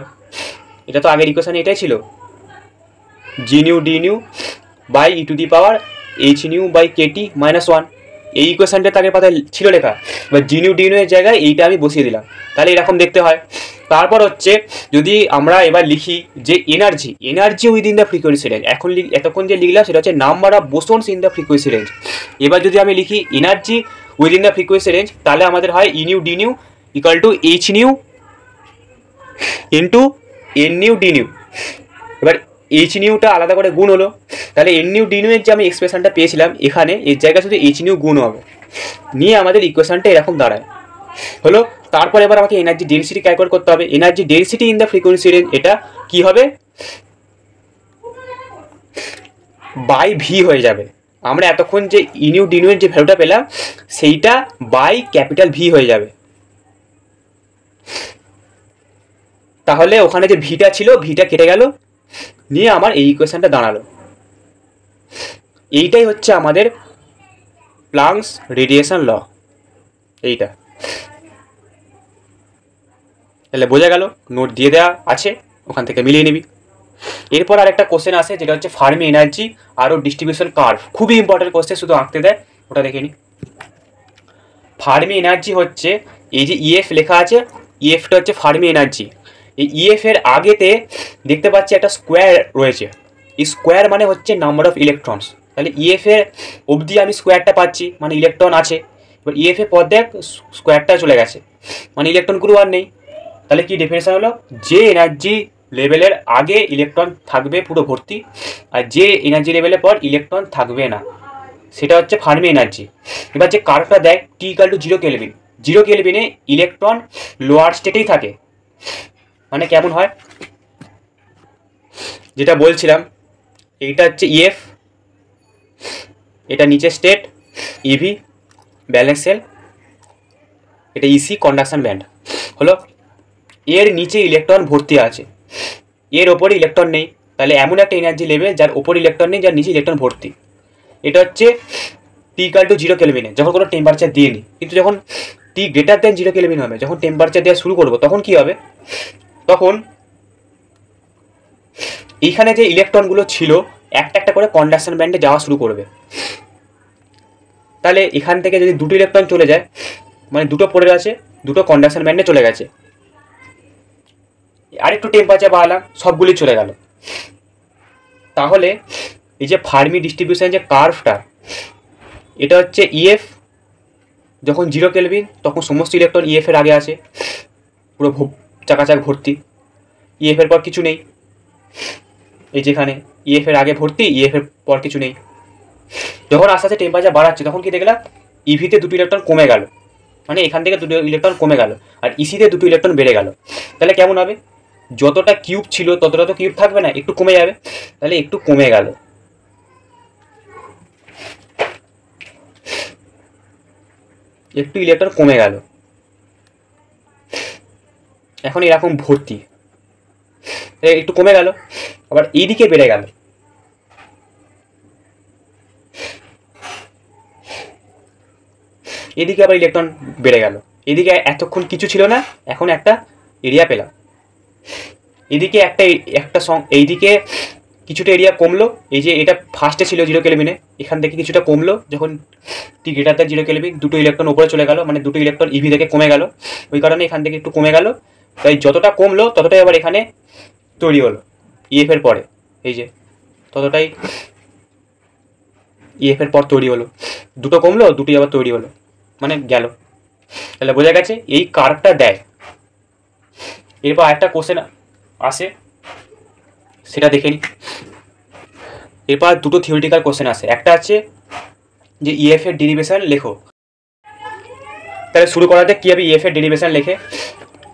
Speaker 1: এটা তো আগের ইকুয়েশনে এটাই ছিল g nu d nu by e to the power h nu by k t minus 1, এই ইকুয়েশনটা তাকে পাতায় ছিল লেখা, এবার জি নিউ ডি নিউ এর জায়গায় এইটা আমি বসিয়ে দিলাম, তাহলে এরকম দেখতে হয়। তারপর হচ্ছে যদি আমরা এবার লিখি যে energy within the frequency range, এতক্ষণ যে লিখলাম সেটা হচ্ছে number of bosons in the frequency range. এবার যদি আমি লিখি energy within the frequency range, তাহলে আমাদের হয় e nu d nu equal to h nu into n nu d nu. এবার এইচ নিউটা আলাদা করে গুণ হলো, তাহলে এন নিউ ডি নিউ এর যে আমি এক্সপ্রেশনটা পেয়েছিলাম এখানে এর জায়গায় শুধু এইচ নিউ গুণ হবে, নিয়ে আমাদের ইকুয়েশনটা এরকম দাঁড়ায় হলো। তারপর এবার আমাকে এনার্জি ডেনসিটি ক্যালকুলেট করতে হবে, energy density in the frequency range, এটা কি হবে বাই ভি হয়ে যাবে, আমরা এতক্ষণ যে ই নিউ ডি নিউ এর যে ভ্যালুটা পেলাম সেইটা বাই ক্যাপিটাল ভি হয়ে যাবে, তাহলে ওখানে যে ভিটা ছিল ভিটা কেটে গেল, নিয়ে আমার এই ইকুয়েশনটা দাঁড়ালো। এইটাই হচ্ছে আমাদের প্লাঙ্কস রেডিয়েশন ল, এইটা তাহলে বোঝা গেল, নোট দিয়ে দেওয়া আছে। ওখান থেকে মিলিয়ে নিবি। এরপর আরেকটা কোশ্চেন আসে যেটা হচ্ছে ফার্মি এনার্জি আরও ডিস্ট্রিবিউশন কার্ভ, খুবই ইম্পর্টেন্ট কোশ্চেন, শুধু আঁকতে দেয়, ওটা দেখে নিই। ফার্মি এনার্জি হচ্ছে এই যে ইএফ লেখা আছে, ইএফটা হচ্ছে ফার্মি এনার্জি। এই ইএফ এর আগেতে দেখতে পাচ্ছি একটা স্কোয়ার রয়েছে, এই স্কোয়ার মানে হচ্ছে নাম্বার অফ ইলেকট্রনস। তাহলে ইএফ এর অবধি আমি স্কোয়ারটা পাচ্ছি, মানে ইলেকট্রন আছে। এবার ইএফ এর পর দেখ স্কোয়ারটা চলে গেছে, মানে ইলেকট্রনগুলো আর নেই। তাহলে কি ডেফিনেশন হলো, যে এনার্জি লেভেলের আগে ইলেকট্রন থাকবে পুরো ভর্তি, আর যে এনার্জি লেভেলের পর ইলেকট্রন থাকবে না, সেটা হচ্ছে ফার্মি এনার্জি। এবার যে কার্ভটা দেখ টি ইকুয়াল টু 0 কেলভিন, 0 কেলভিনে ইলেকট্রন লোয়ার স্টেটেই থাকে। মানে কেমন হয়, যেটা বলছিলাম, এইটা হচ্ছে ইএফ, এটা নিচে স্টেট ইভি ব্যালেন্স সেল, এটা ইসি কন্ডাকশন ব্যান্ড হলো। এর নিচে ইলেকট্রন ভর্তি আছে, এর ওপরে ইলেকট্রন নেই। তাহলে এমন একটা এনার্জি লেভেল যার ওপর ইলেকট্রন নেই, যার নিচে ইলেকট্রন ভর্তি। এটা হচ্ছে টি ইকুয়াল টু 0 কেলভিনে যখন কোনো টেম্পারেচার দিয়ে নিই। কিন্তু যখন টি গ্রেটার দেন 0 কেলভিন হবে, যখন টেম্পারেচার দেওয়া শুরু করবো, তখন কি হবে, তখন এইখানে যে ইলেকট্রনগুলো ছিল একটা একটা করে কন্ডাকশন ব্যান্ডে যাওয়া শুরু করবে। তাহলে এখান থেকে যদি দুটো ইলেকট্রন চলে যায়, মানে দুটো পড়ে আছে, দুটো কন্ডাকশন ব্যান্ডে চলে গেছে, আরেকটু টেম্পারেচার বাড়ালাম, সবগুলি চলে গেল। তাহলে এই যে ফার্মি ডিস্ট্রিবিউশন যে কার্ভটা, এটা হচ্ছে ইএফ যখন 0 কেলভিন, তখন সমস্ত ইলেকট্রন ইএফ এর আগে আছে, পুরো চাকাচাক ভর্তি। ইএফ এর পর কিছু নেই, এই যেখানে ইএফ এর আগে ভর্তি, ইএফ এর পর কিছু নেই। যখন আস্তে আস্তে টেম্পারেচার বাড়াচ্ছে, তখন কি দেখলাম, ইভিতে দুটো ইলেকট্রন কমে গেল, মানে এখান থেকে দুটো ইলেকট্রন কমে গেল, আর ইসিতে দুটো ইলেকট্রন বেড়ে গেল। তাহলে কেমন হবে, যতটা কিউব ছিল ততটা তো কিউব থাকবে না, একটু কমে যাবে। তাহলে একটু কমে গেল, একটু ইলেকট্রন কমে গেল, এখন এরকম ভর্তি, একটু কমে গেল, আবার এইদিকে বেড়ে গেল, এদিকে আবার ইলেকট্রন বেড়ে গেল। এদিকে এতক্ষণ কিছু ছিল না, এখন একটা এরিয়া পেলাম। এদিকে একটা এইদিকে কিছুটা এরিয়া কমলো, এই যে এটা ফার্স্টে ছিল 0 কেলভিনে, এখান থেকে কিছুটা কমলো, যখন টি গ্রেটার দেন 0 কেলভিন দুটো ইলেকট্রন উপরে চলে গেল, মানে দুটো ইলেকট্রন ইভি থেকে কমে গেল, ওই কারণে এখান থেকে একটু কমে গেল। তাই যতটা কমলো ততটাই আবার এখানে তৈরি হলো ইএফ এর পরে, এই যে ততটাই ইএফ এর পর তৈরি হলো, দুটো কমলো, দুটোই আবার তৈরি হলো, মানে গেল। তাহলে বোঝা গেছে এই কার্ভটা দেয়। এরপর একটা কোশ্চেন আসে, সেটা দেখে নিই। এরপর দুটো থিওরিটিক্যাল কোশ্চেন আসে, একটা আছে যে ইএফ এর ডেরিভেশন লেখো। তাহলে শুরু করাতে কীভাবে ইএফ এর ডেরিভেশন লেখে।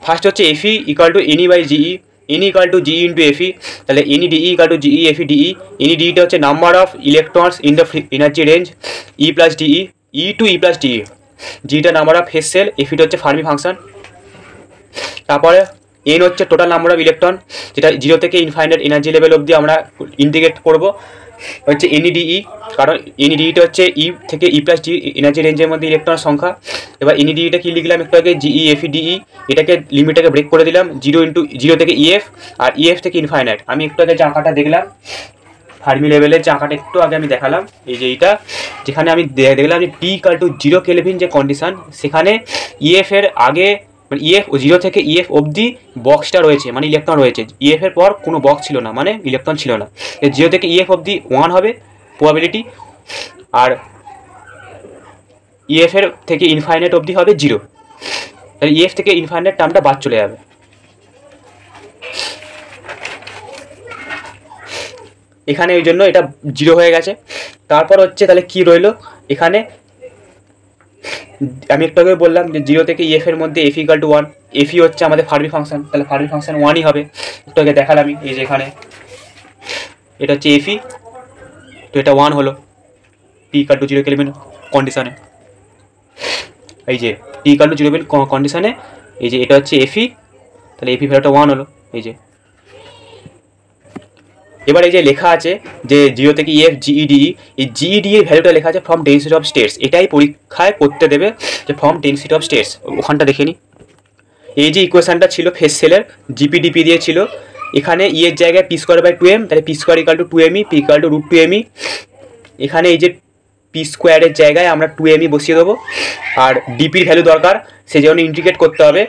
Speaker 1: ফার্স্ট হচ্ছে f e equal to n e by g e, n equal to g e into f e. তাহলে n e d e equal to g e f e d e. N e ডিইটা হচ্ছে number of electrons in the energy range, e plus d e, e to e plus d e. জিটা number of phase cell, এফিটা হচ্ছে Fermi function. তারপরে n হচ্ছে total number of electron, যেটা 0 থেকে infinite energy level অবধি আমরা ইন্টিগ্রেট করব, হচ্ছে এনইডিই, কারণ এনইডিইটা হচ্ছে ই থেকে ই প্লাস ডি এনার্জি রেঞ্জের মধ্যে ইলেকট্রনের সংখ্যা। এবার এনইডিইটা কি লিখলাম একটু আগে, জিই এফই ডিই, এটাকে লিমিটটাকে ব্রেক করে দিলাম, 0 থেকে ইএফ, আর ইএফ থেকে ইনফাইনাইট। আমি একটু আগে যে আঁকাটা দেখলাম ফার্মি লেভেলের যে আঁকাটা একটু আগে আমি দেখালাম, এই যে এইটা, যেখানে আমি দেখলাম যে টি ইকুয়াল টু 0 কেলভিন যে কন্ডিশন, সেখানে ইএফ এর আগে মানে ইএফ 0 থেকে ইএফ অবধি বক্সটা রয়েছে, মানে ইলেকট্রন রয়েছে। ইএফ এর পর কোনো বক্স ছিল না, মানে ইলেকট্রন ছিল না। 0 থেকে ইএফ অবধি 1 হবে প্রবাবিলিটি, আর ইএফ এর থেকে ইনফাইনাইট অবধি হবে 0। তাহলে ইএফ থেকে ইনফাইনাইট টার্মটা বাদ চলে যাবে। এখানে ওই জন্য এটা 0 হয়ে গেছে। তারপর হচ্ছে তাহলে কি রইলো এখানে, আমি একটু আগে বললাম যে 0 থেকে ইএফ এর মধ্যে এফ ইকুয়াল টু 1, এফই হচ্ছে আমাদের ফার্মি ফাংশন, তাহলে ফার্মি ফাংশন 1ই হবে। একটু আগে দেখালামই, এই যে এখানে এটা হচ্ছে এফই, তো এটা 1 হলো টি ইকুয়াল টু 0 কেলভিন কন্ডিশনে। এই যে টি ইকুয়াল টু 0 কেলভিন কন্ডিশনে, এই যে এটা হচ্ছে এফই, তাহলে এফি ভ্যালুটা 1 হলো। এই যে এবার এই যে লেখা আছে যে 0 থেকে ইএফ জিইডিই, এই জিইডি এর ভ্যালুটা লেখা আছে ফ্রম ডেন্সিটি অফ স্টেটস। এটাই পরীক্ষায় করতে দেবে যে ফ্রম ডেন্সিটি অফ স্টেটস, ওখানটা দেখে নিই। এই যে ইকুয়েশনটা ছিল ফেস সেলের, জিপিডিপি দিয়ে ছিল, এখানে ই এর জায়গায় পি স্কোয়ার বাই 2m, তাহলে P square equal to 2me, P equal to √2me। এখানে এই যে পি স্কোয়ারের জায়গায় আমরা 2me বসিয়ে দেবো। আর ডিপির ভ্যালু দরকার, সেই জন্য ইন্ডিকেট করতে হবে।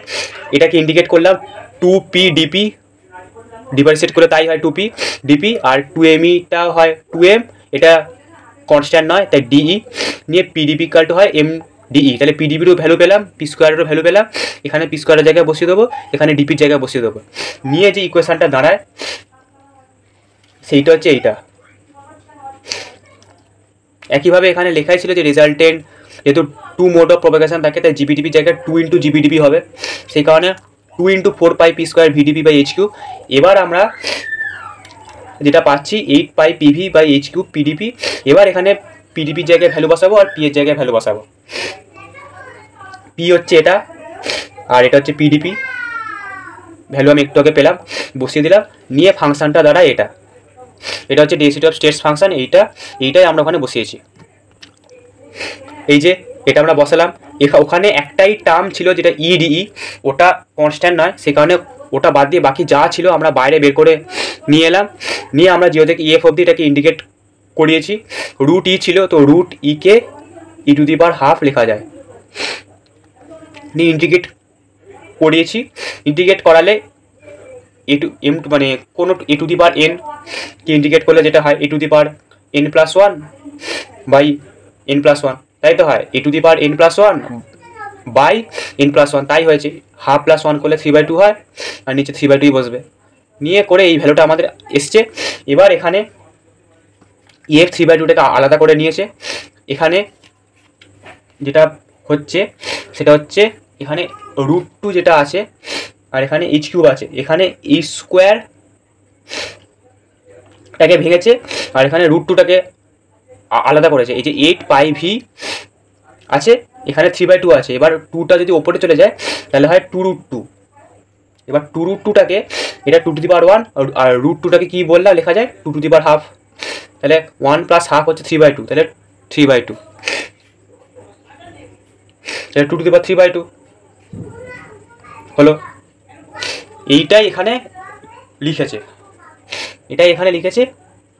Speaker 1: এটাকে ইন্ডিকেট করলাম 2p ডিপি, ডিফারেন্সিয়েট করে তাই হয় 2p ডিপি। আর 2meটা হয় 2m, এটা কনস্ট্যান্ট নয় তাই ডিই নিয়ে পিডিপি ইকাল টু হয় mdE। তাহলে পিডিপিরও ভ্যালু পেলাম, পি স্কোয়ারেরও ভ্যালু পেলাম। এখানে পি স্কোয়ারের জায়গায় বসিয়ে দেবো, এখানে ডিপির জায়গায় বসিয়ে দেবো। নিয়ে যে ইকুয়েশনটা দাঁড়ায় সেইটা হচ্ছে এইটা। একইভাবে এখানে লেখাই ছিল যে রেজাল্টেন্ট, যেহেতু 2 মোড অফ প্রপাগেশন থাকে তাই জিবিডিপির জায়গায় 2 × জিবিডিপি হবে, সেই কারণে 2 × 4π p² ভিডিপি বাই h3। এবার আমরা যেটা পাচ্ছি 8π PV বাই h3 পিডিপি। এবার এখানে পিডিপির জায়গায় ভ্যালু বসাবো আর পি এর জায়গায় ভ্যালু বসাবো। পি হচ্ছে এটা আর এটা হচ্ছে পিডিপি, ভ্যালু আমি একটু আগে পেলাম, বসিয়ে দিলাম। নিয়ে ফাংশনটা দ্বারা এটা হচ্ছে ডেন্সিটি অফ স্টেটস ফাংশন, এইটাই আমরা ওখানে বসিয়েছি। এই যে এটা আমরা বসালাম, ওখানে একটাই টার্ম ছিল যেটা ইডিই, ওটা কনস্ট্যান্ট নয়, সে কারণে ওটা বাদ দিয়ে বাকি যা ছিল আমরা বাইরে বের করে নিয়ে এলাম। নিয়ে আমরা জিরো থেকে ইএফ অবধি এটাকে ইন্ডিকেট করিয়েছি। √e ছিল, তো √e কে e⁻½ লেখা যায়। নিয়ে ইন্ডিকেট করিয়েছি। ইন্ডিকেট করালে মানে কোনো a⁴n কে ইন্ডিকেট করলে যেটা হয় a⁴n+1 বাই n+1, তাই তো হয় a⁴n+1 বাই n+1, তাই হয়েছে। ½ + 1 করলে 3/2 হয়, আর নিচে 3/2 বসবে। নিয়ে করে এই ভ্যালুটা আমাদের এসছে। এবার এখানে EF 3/2টাকে আলাদা করে নিয়েছে। এখানে যেটা হচ্ছে সেটা হচ্ছে এখানে √2 যেটা আছে আর এখানে h³ আছে, এখানে h²টাকে ভেঙেছে আর এখানে √2টাকে আলাদা করেছে। এই যে 8πv আছে, এখানে 3/2 আছে। এবার 2টা যদি ওপরে চলে যায় তাহলে হয় 2√2। এবার 2√2টাকে এটা 2⁻1 আর √2টাকে কি বললাম লেখা যায় 2⁻², তাহলে 1 + ½ হচ্ছে 3/2, তাহলে 3/2, তাহলে 2⁻³ হলো। এইটাই এখানে লিখেছে,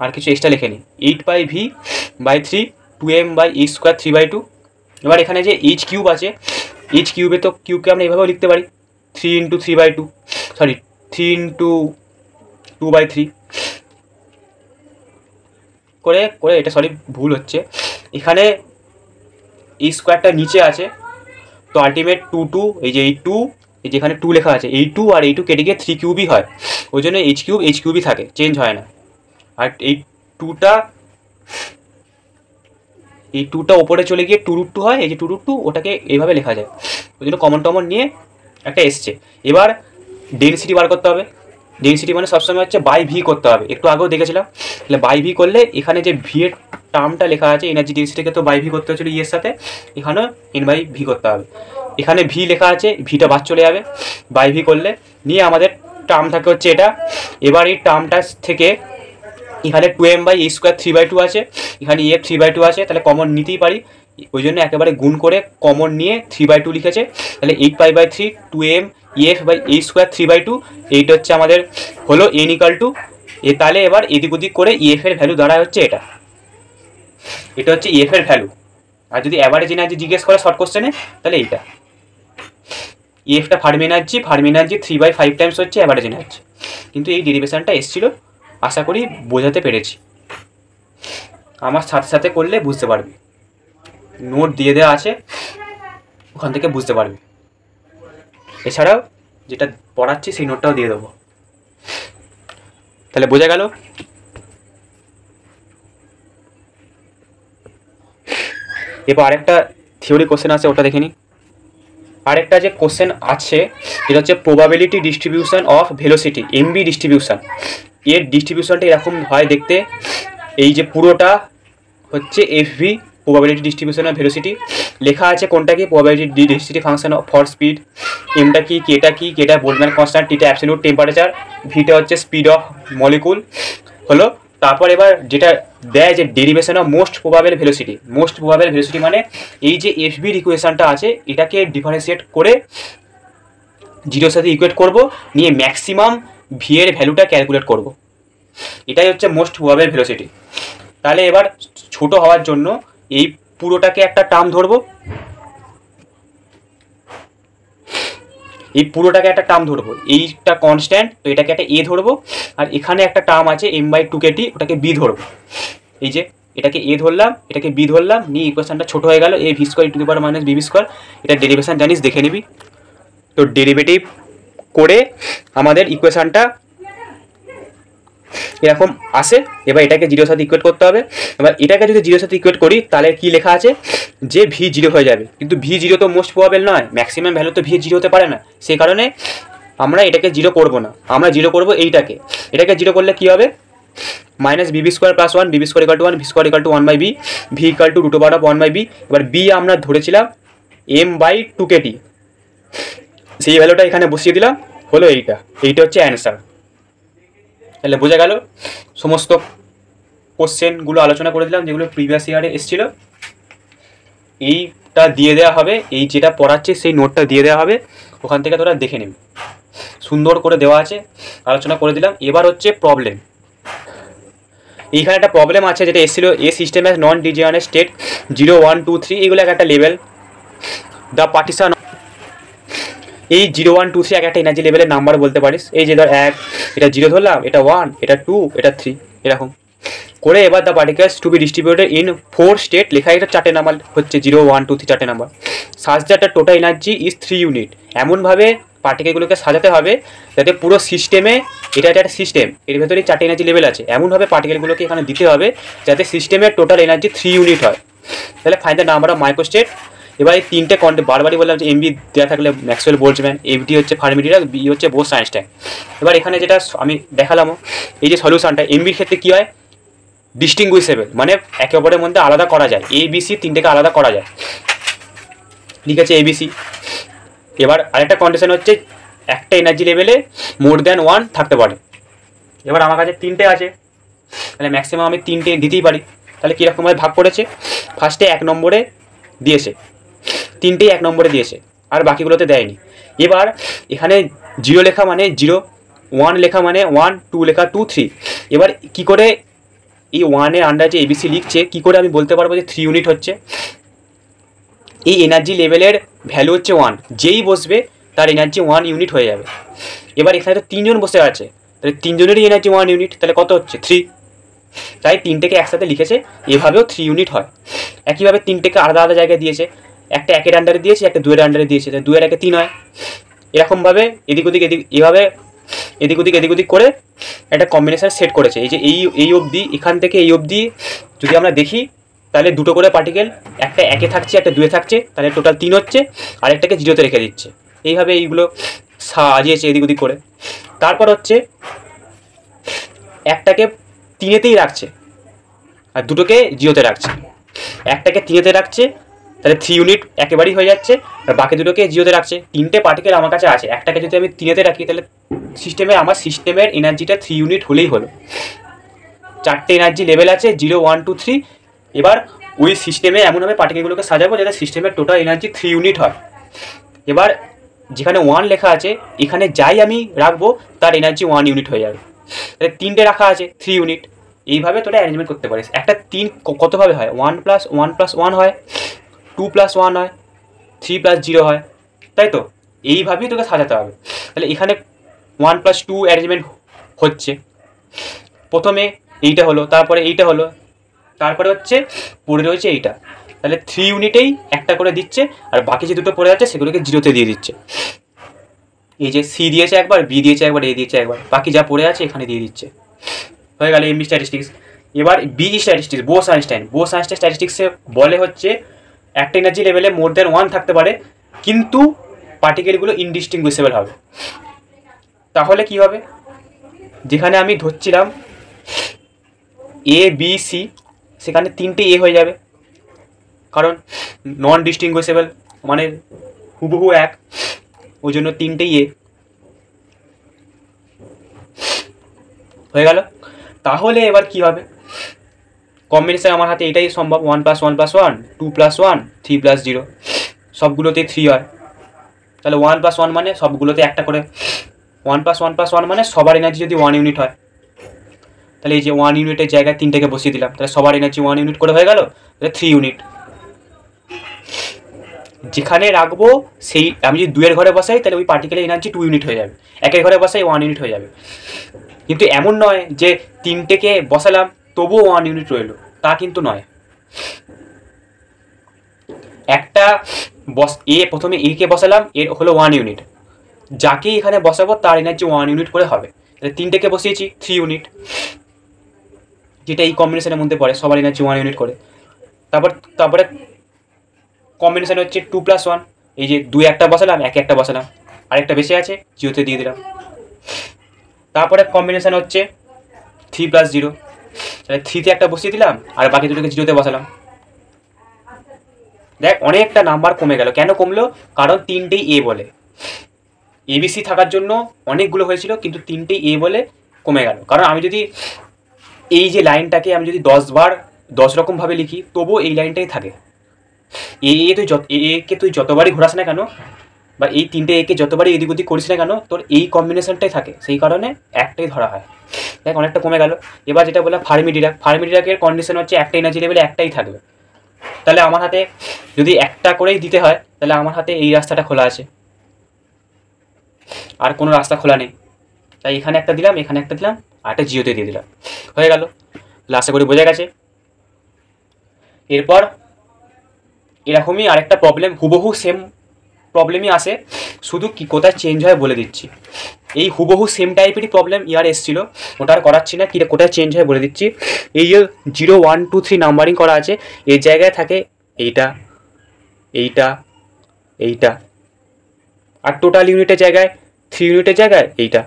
Speaker 1: আর কিছু এক্সট্রা লেখেনি। 8πv/3 2m/e² 3/2। এবার এখানে যে h³ আছে, h³ তো কিউবকে আমরা এভাবেও লিখতে পারি 3 × 3/2, সরি 3 × 2/3 করে এটা, সরি ভুল হচ্ছে, এখানে এই স্কোয়ারটা নিচে আছে, তো আলটিমেট 2 এই যে এই 2, এই যেখানে 2 লেখা আছে, এই 2 আর এই 2 কেটে গিয়ে 3³ হয়, ওই জন্য h³ থাকে, চেঞ্জ হয় না। আর এই 2টা ওপরে চলে গিয়ে 2√2 হয়, এই যে 2√2 ওটাকে এইভাবে লেখা যায়, ওই জন্য কমন নিয়ে একটা এসছে। এবার ডেনসিটি বার করতে হবে। ডেনসিটি মানে সবসময় হচ্ছে বাই ভি করতে হবে, একটু আগেও দেখেছিলাম। তাহলে বাই ভি করলে এখানে যে ভি এর টার্মটা লেখা আছে এনার্জি ডেনসিটিকে তো বাই ভি করতে হচ্ছিল ইয়ের সাথে, এখানেও n/v করতে হবে। এখানে ভি লেখা আছে, ভিটা বাদ চলে যাবে বাই ভি করলে। নিয়ে আমাদের টার্ম থাকে হচ্ছে এটা। এবার এই টার্মটা থেকে এখানে 2m/e² 3/2 আছে, এখানে EF 3/2 আছে, তাহলে কমন নিতেই পারি, ওই জন্য একেবারে গুণ করে কমন নিয়ে 3/2 লিখেছে। তাহলে 8π/3 2m EF/e² 3/2, এইটা হচ্ছে আমাদের হলো n = এ। তাহলে এবার এদিক ওদিক করে EF এর ভ্যালু দাঁড়ায় হচ্ছে এটা হচ্ছে EF এর ভ্যালু। আর যদি অ্যাভারেজ এনার্জি জিজ্ঞেস করে শর্ট কোশ্চেনে তাহলে এইটা EFটা ফার্মি এনার্জি 3/5 টাইমস হচ্ছে অ্যাভারেজ এনার্জি। কিন্তু এই ডেরিভেশনটা এসেছিল, আশা করি বোঝাতে পেরেছি। আমার সাথে সাথে করলে বুঝতে পারবি, নোট দিয়ে দেওয়া আছে, ওখান থেকে বুঝতে পারবি। এছাড়াও যেটা পড়াচ্ছি সেই নোটটাও দিয়ে দেবো, তাহলে বোঝা গেল। এরপর আরেকটা থিওরি কোশ্চেন আছে, ওটা দেখে নিই। আরেকটা যে কোশ্চেন আছে যেটা হচ্ছে probability distribution of velocity, m b distribution. এর ডিস্ট্রিবিউশনটা এরকম হয় দেখতে, এই যে পুরোটা হচ্ছে f v probability distribution of velocity. লেখা আছে কোনটা কি, probability density function for speed, এমটা কি, কেটা বোলম্যান কনস্ট্যান্ট, টিটা অ্যাবসলিউট টেম্পারেচার, ভিটা হচ্ছে স্পিড অফ মলিকুল হলো। তারপর এবার যেটা দেয় যে derivation of most probable velocity. Most probable velocity মানে এই যে এফবির ইকুয়েশনটা আছে এটাকে ডিফারেন্সিয়েট করে জিরোর সাথে ইকুয়েট করব, নিয়ে ম্যাক্সিমাম ভি এর ভ্যালুটা ক্যালকুলেট করব। এটাই হচ্ছে মোস্ট প্রবাবল ভেলোসিটি। তাহলে এবার ছোট হওয়ার জন্য এই পুরোটাকে একটা টার্ম ধরবো, এই পুরোটাকে একটা টার্ম ধরবো, এইটা কনস্ট্যান্ট, তো এটাকে একটা এ ধরবো, আর এখানে একটা টার্ম আছে m/2kt, ওটাকে বি ধরবো। এই যে এটাকে এ ধরলাম, এটাকে বি ধরলাম, নিয়ে ইকুয়েশনটা ছোট হয়ে গেল a v² * - bb²। এটা ডেরিভেশন জানিস, দেখে নিবি। তো ডেরিভেটিভ করে আমাদের ইকুয়েশনটা এরকম আসে। এবার এটাকে জিরোর সাথে ইকুয়েট করতে হবে। এবার এটাকে যদি জিরোর সাথে ইকুয়েট করি তাহলে কি লেখা আছে, যে ভি 0 হয়ে যাবে। কিন্তু ভি 0 তো মোস্ট প্রবাবল নয়, ম্যাক্সিমাম ভ্যালু তো ভি 0 হতে পারে না। সেই কারণে আমরা এটাকে 0 করব না, আমরা 0 করব এইটাকে। এটাকে 0 করলে কি হবে, -bb² + 1, bb² = 1, v² = 1/b, v = √1/b। এবার b আমরা ধরেছিলাম m/2kt, সেই ভ্যালুটা এখানে বসিয়ে দিলাম, হলো এইটা হচ্ছে অ্যান্সার। তাহলে বোঝা গেল, সমস্ত কোশ্চেনগুলো আলোচনা করে দিলাম যেগুলো প্রিভিয়াস ইয়ারে এসেছিলো। এইটা দিয়ে দেওয়া হবে, এই যেটা পড়াচ্ছে সেই নোটটা দিয়ে দেওয়া হবে, ওখান থেকে তোরা দেখে নিবি, সুন্দর করে দেওয়া আছে, আলোচনা করে দিলাম। এবার হচ্ছে প্রবলেম। এইখানে একটা প্রবলেম আছে যেটা এসেছিলো, এ সিস্টেম অ্যাজ নন ডিজিয়ানের স্টেট 0, 1, 2, 3, এগুলো একটা লেভেল। দ্য পার্টিশন, এই 0, 1, 2, 3 এক একটা এনার্জি লেভেলের নাম্বার বলতে পারিস। এই যে ধর 1, এটা 0 ধরলাম, এটা 1, এটা 2, এটা 3, এরকম করে। এবার the particles to be distributed in 4 state, লেখা এটা 4টে নাম্বার হচ্ছে 0, 1, 2, 3, 4টে number. Such that the total energy is 3 unit. এমনভাবে পার্টিকেলগুলোকে সাজাতে হবে যাতে পুরো সিস্টেমে, এটা একটা সিস্টেম, এর ভেতরে 4টে এনার্জি লেভেল আছে, এমনভাবে পার্টিকেলগুলোকে এখানে দিতে হবে যাতে সিস্টেমের টোটাল এনার্জি 3 ইউনিট হয়। তাহলে ফাইন্ড দ্য নাম্বার অফ মাইক্রোস্টেট। এবার এই তিনটে বারবারই বললাম যে এমবি দেওয়া থাকলে ম্যাক্সওয়েল বোল্টজম্যান, এফডি হচ্ছে ফার্মি-ডিরাক, বি হচ্ছে বোস-আইনস্টাইন। এবার এখানে যেটা আমি দেখালামও, এই যে সলিউশনটা এমবির ক্ষেত্রে কী হয়, ডিস্টিংগুইশেবল, মানে একে অপরের মধ্যে আলাদা করা যায়, ABC তিনটেকে আলাদা করা যায়, লিখেছে ABC। এবার আরেকটা কন্ডিশন হচ্ছে একটা এনার্জি লেভেলে মোর দ্যান 1 থাকতে পারে। এবার আমার কাছে 3টে আছে, তাহলে ম্যাক্সিমাম আমি 3টে দিতেই পারি। তাহলে কীরকমভাবে ভাগ করেছে, ফার্স্টে 1 নম্বরে দিয়েছে, 3টেই 1 নম্বরে দিয়েছে, আর বাকিগুলোতে দেয়নি। এবার এখানে 0 লেখা মানে 0, 1 লেখা মানে 1, 2 লেখা 2, 3। এবার কি করে এই 1-এর আন্ডার যে ABC লিখছে, কি করে আমি বলতে পারবো যে 3 ইউনিট হচ্ছে? এই এনার্জি লেভেলের ভ্যালু হচ্ছে 1, যেই বসবে তার এনার্জি 1 ইউনিট হয়ে যাবে। এবার এখানে তো 3 জন বসে আছে, তাহলে 3 জনেরই এনার্জি 1 ইউনিট, তাহলে কত হচ্ছে 3। তাই 3টেকে একসাথে লিখেছে, এভাবেও 3 ইউনিট হয়। একইভাবে 3টেকে আলাদা আলাদা জায়গায় দিয়েছে, একটা 1-এর আন্ডারে দিয়েছে, একটা 2-এর আন্ডারে দিয়েছে, তাই 2 আর 1 3 হয়। এরকমভাবে এদিক ওদিক এভাবে এদিক ওদিক করে একটা কম্বিনেশান সেট করেছে। এই যে এই অবধি, এখান থেকে এই অবধি যদি আমরা দেখি তাহলে দুটো করে পার্টিকেল, একটা 1-এ থাকছে, একটা 2-এ থাকছে, তাহলে টোটাল 3 হচ্ছে, আরেকটাকে 0-তে রেখে দিচ্ছে। এইভাবে এইগুলো সাজিয়েছে এদিক ওদিক করে। তারপর হচ্ছে একটাকে 3-এতেই রাখছে আর দুটোকে 0-তে রাখছে। একটাকে 3-এতে রাখছে, তাহলে 3 ইউনিট একেবারেই হয়ে যাচ্ছে, আর বাকি দুটোকে 0-তে রাখছে। 3টে পার্টিকেল আমার কাছে আছে, একটাকে যদি আমি 3-এতে রাখি তাহলে আমার সিস্টেমের এনার্জিটা 3 ইউনিট হলেই হলো। 4টে এনার্জি লেভেল আছে, 0, 1, 2, 3। এবার ওই সিস্টেমে এমনভাবে পার্টিকেলগুলোকে সাজাবো যাতে সিস্টেমের টোটাল এনার্জি 3 ইউনিট হয়। এবার যেখানে 1 লেখা আছে, এখানে যাই আমি রাখবো তার এনার্জি 1 ইউনিট হয়ে যাবে। তাহলে 3টে রাখা আছে, 3 ইউনিট। এইভাবে তোরা অ্যারেঞ্জমেন্ট করতে পারিস। একটা 3 কতভাবে হয়, 1 + 1 + 1 হয়, 2 + 1 হয়, 3 + 0 হয়, তাই তো? এইভাবেই তোকে সাজাতে হবে। তাহলে এখানে 1 + 2 অ্যারেঞ্জমেন্ট হচ্ছে, প্রথমে এইটা হলো, তারপরে এইটা হলো, তারপরে হচ্ছে পড়ে রয়েছে এইটা। তাহলে 3 ইউনিটেই একটা করে দিচ্ছে, আর বাকি যে দুটো পড়ে যাচ্ছে সেগুলোকে 0-তে দিয়ে দিচ্ছে। এই যে সি দিয়েছে একবার, বি দিয়েছে একবার, এ দিয়েছে একবার, বাকি যা পড়ে আছে এখানে দিয়ে দিচ্ছে। হয়ে গেল এমবি স্ট্যাটিস্টিক্স। এবার বি স্ট্যাটিস্টিক্স, বোস-আইনস্টাইন স্ট্যাটিস্টিক্সে বলে হচ্ছে একটা এনার্জি লেভেলে মোর দ্যান 1 থাকতে পারে, কিন্তু পার্টিকেলগুলো ইনডিস্টিংগুইশেবল হবে। তাহলে কি হবে, যেখানে আমি ধরছিলাম ABC, সেখানে 3টে এ হয়ে যাবে, কারণ নন ডিস্টিংগুইশেবল মানে হুবহু এক, ওই জন্য 3টেই এ হয়ে গেল। তাহলে এবার কি হবে, কম্বিনেশন আমার হাতে এটাই সম্ভব, 1 + 1 + 1, 2 + 1, 3 + 0, সবগুলোতে 3 হয়। তাহলে 1 + 1 মানে সবগুলোতে একটা করে 1+1+1 মানে সবার এনার্জি যদি 1 ইউনিট হয়, তাহলে এই যে 1 ইউনিটের জায়গায় 3টেকে বসিয়ে দিলাম, তাহলে সবার এনার্জি 1 ইউনিট করে হয়ে গেল, তাহলে 3 ইউনিট। যেখানে রাখবো সেই আমি যদি 2 এর ঘরে বসাই তাহলে ওই পার্টিকেলের এনার্জি 2 ইউনিট হয়ে যাবে, 1 ঘরে বসাই 1 ইউনিট হয়ে যাবে। কিন্তু এমন নয় যে 3টেকে বসালাম তবুও 1 ইউনিট রইল, তা কিন্তু নয়। একটা প্রথমে একে বসালাম, এর হলো 1 ইউনিট, যাকে এখানে বসাবো তার এনার্জি 1 ইউনিট করে হবে, তাহলে 3টেকে বসিয়েছি 3 ইউনিট, যেটা এই কম্বিনেশনের মধ্যে পড়ে, সবার এনার্জি 1 ইউনিট করে। তারপরে কম্বিনেশন হচ্ছে 2+1, এই যে 2 একটা বসালাম, 1 একটা বসালাম, আরেকটা বেশি আছে জিরোতে দিয়ে দিলাম। তারপরে কম্বিনেশন হচ্ছে 3+0, তাহলে 3তে একটা বসিয়ে দিলাম আর বাকি দুটোকে জিরোতে বসালাম। দেখ অনেকটা নাম্বার কমে গেল। কেন কমলো? কারণ 3টেই এ বলে, এবিসি থাকার জন্য অনেকগুলো হয়েছিল, কিন্তু 3টেই এ বলে কমে গেল। কারণ আমি যদি এই যে লাইনটাকে আমি যদি 10 বার 10 রকমভাবে লিখি তবুও এই লাইনটাই থাকে। একে তুই যতবারই ঘোরাস না কেন, বা এই 3টে একে যতবারই এদিক ওদিক করিস না কেন, তোর এই কম্বিনেশনটাই থাকে, সেই কারণে একটাই ধরা হয়। দেখ অনেকটা কমে গেল। এবার যেটা বললাম ফার্মি-ডিরাকের কন্ডিশন হচ্ছে একটা এনার্জি লেভেলে একটাই থাকবে। তাহলে আমার হাতে যদি একটা করেই দিতে হয়, তাহলে আমার হাতে এই রাস্তাটা খোলা আছে, আর কোনো রাস্তা খোলা নেই। তাই এখানে একটা দিলাম, এখানে একটা দিলাম, আর একটা জিওতে দিয়ে দিলাম, হয়ে গেল। আশা করি বোঝা গেছে। এরপর এরকমই আরেকটা প্রবলেম, হুবহু সেম প্রবলেমই আসে, শুধু কি কোথায় চেঞ্জ হয় বলে দিচ্ছি। এই হুবহু সেম টাইপেরই প্রবলেম ইয়ার এসেছিলো, ওটা আর করাচ্ছি না, কি কোথায় চেঞ্জ হয় বলে দিচ্ছি। এই যে 0, 1, 2, 3 নাম্বারিং করা আছে, এই জায়গায় থাকে এইটা, এইটা, এইটা, আর টোটাল ইউনিটের জায়গায় 3 ইউনিটের জায়গায় এইটা।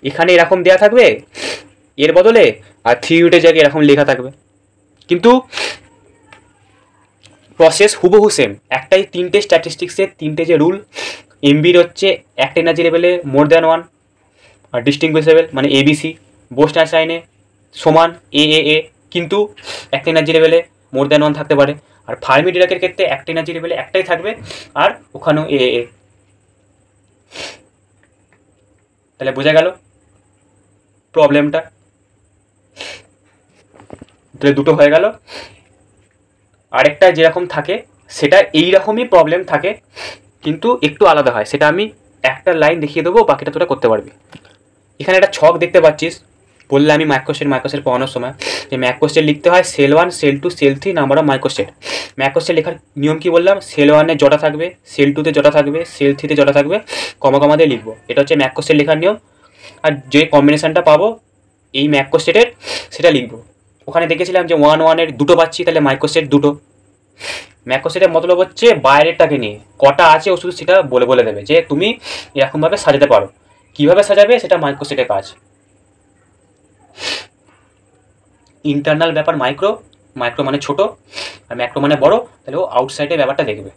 Speaker 1: এখানে এরকম দেওয়া থাকবে এর বদলে, আর 3 ইউনিটের জায়গায় এরকম লেখা থাকবে, কিন্তু প্রসেস হুবহু সেম। একটাই 3টে স্ট্যাটিস্টিক্সের 3টে যে রুল, এমবির হচ্ছে একটা এনার্জি লেভেলে মোর দ্যান 1, আর ডিস্টিংগুইশেবল মানে এবিসি, বোস্টন সাইনে সমান এ, কিন্তু একটা এনার্জি লেভেলে মোর দ্যান 1 থাকতে পারে। আর ফার্মি-ডিরাকের ক্ষেত্রে একটা এনার্জি লেভেলে একটাই থাকবে, আর ওখানেও এ। তাহলে বোঝা গেল প্রবলেমটা, তাহলে দুটো হয়ে গেল। আরেকটা যেরকম থাকে সেটা এই রকমই প্রবলেম থাকে, কিন্তু একটু আলাদা হয়, সেটা আমি একটা লাইন দেখিয়ে দেবো, বাকিটা তোরা করতে পারবি। এখানে একটা ছক দেখতে পাচ্ছিস, বললে আমি মাইক্রোস্টেট পড়ানোর সময় যে ম্যাক্রোস্টেট লিখতে হয় cell 1, cell 2, cell 3 number of microstate. Macrostate লেখার নিয়ম কি বললাম? সেল 1-এ জটা থাকবে, সেল 2-তে জটা থাকবে, সেল 3-তে জটা থাকবে, কমা দিয়ে লিখবো। এটা হচ্ছে ম্যাক্রোস্টেট লেখার নিয়ম। আর যে কম্বিনেশনটা পাবো এই ম্যাক্রোস্টেটের সেটা লিখবো। ওখানে দেখেছিলাম যে 1-1-এর দুটো পাচ্ছি, তাহলে মাইক্রোস্টেট দুটো। ম্যাক্রোস্টেটের মতলব হচ্ছে বাইরেরটাকে নিয়ে কটা আছে ও শুধু সেটা বলে দেবে যে তুমি এরকমভাবে সাজাতে পারো। কীভাবে সাজাবে সেটা মাইক্রোস্টেটের কাজ। ইন্টারনাল ব্যাপার মাইক্রো মানে ছোট, আর ম্যাক্রো মানে বড়, তাহলে ও আউটসাইডের ব্যাপারটা দেখবে।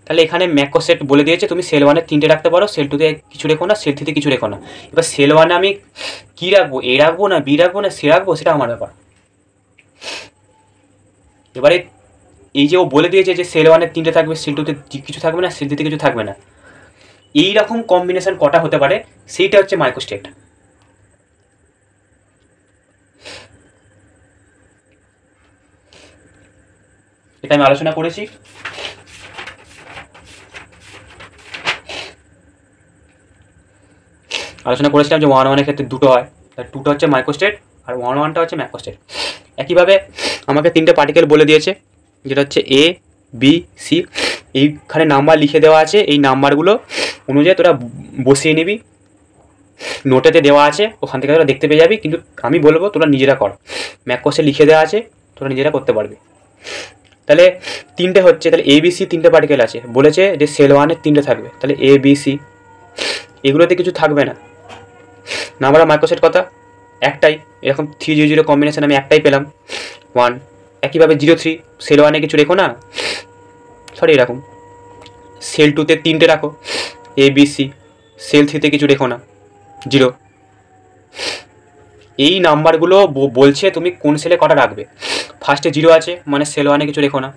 Speaker 1: তাহলে এখানে ম্যাক্রোস্টেট বলে দিয়েছে তুমি সেল 1-এ 3টে রাখতে পারো, সেল 2-তে কিছু রেখো না, সেল 3-তে কিছু রেখো না। এবার সেল 1-এ আমি কী রাখবো, এ রাখবো না বি রাখবো না সি রাখবো, সেটা আমার ব্যাপার। এবারে এই যে ও বলে দিয়েছে যে সেল 1-এ 3টে থাকবে, সেল 2-তে কিছু থাকবে না, সেল 3-তে কিছু থাকবে না, এই রকম কম্বিনেশন কটা হতে পারে সেইটা হচ্ছে মাইক্রোস্টেট। এটা আমি আলোচনা করেছি। করেছিলাম যে 1-1-এর ক্ষেত্রে দুটো হয়, তার 2টা হচ্ছে মাইক্রোস্টেট আর 1-1টা হচ্ছে ম্যাক্রোস্টেট। একইভাবে আমাকে 3টে পার্টিকেল বলে দিয়েছে, যেটা হচ্ছে এ, বি, সি। এইখানে নাম্বার লিখে দেওয়া আছে, এই নাম্বারগুলো অনুযায়ী তোরা বসিয়ে নিবি, নোটেতে দেওয়া আছে, ওখান থেকে তোরা দেখতে পেয়ে যাবি, কিন্তু আমি বলবো তোরা নিজেরা কর। ম্যাক্রোস্টেট লিখে দেওয়া আছে, তোরা নিজেরা করতে পারবি। তাহলে 3টে হচ্ছে, তাহলে এ, বি, সি 3টে পার্টিকেল আছে, বলেছে যে সেল 1-এর 3টে থাকবে, তাহলে এ, বি, সি, এগুলোতে কিছু থাকবে না। নাম্বার অফ মাইক্রোস্টেট কথা একটাই, এরকম 3-0-0 কম্বিনেশন আমি একটাই পেলাম 1। একইভাবে 0-3 সেল 1-এ কিছু রেখো না, সরি এরকম সেল 2-তে 3টে রাখো, এ, বি, সি, সেল 3-তে কিছু রেখো না, 0। এই নাম্বারগুলো বলছে তুমি কোন সেলে কটা রাখবে। ফার্স্টে 0 আছে মানে সেল 1-এ কিছু রেখো না,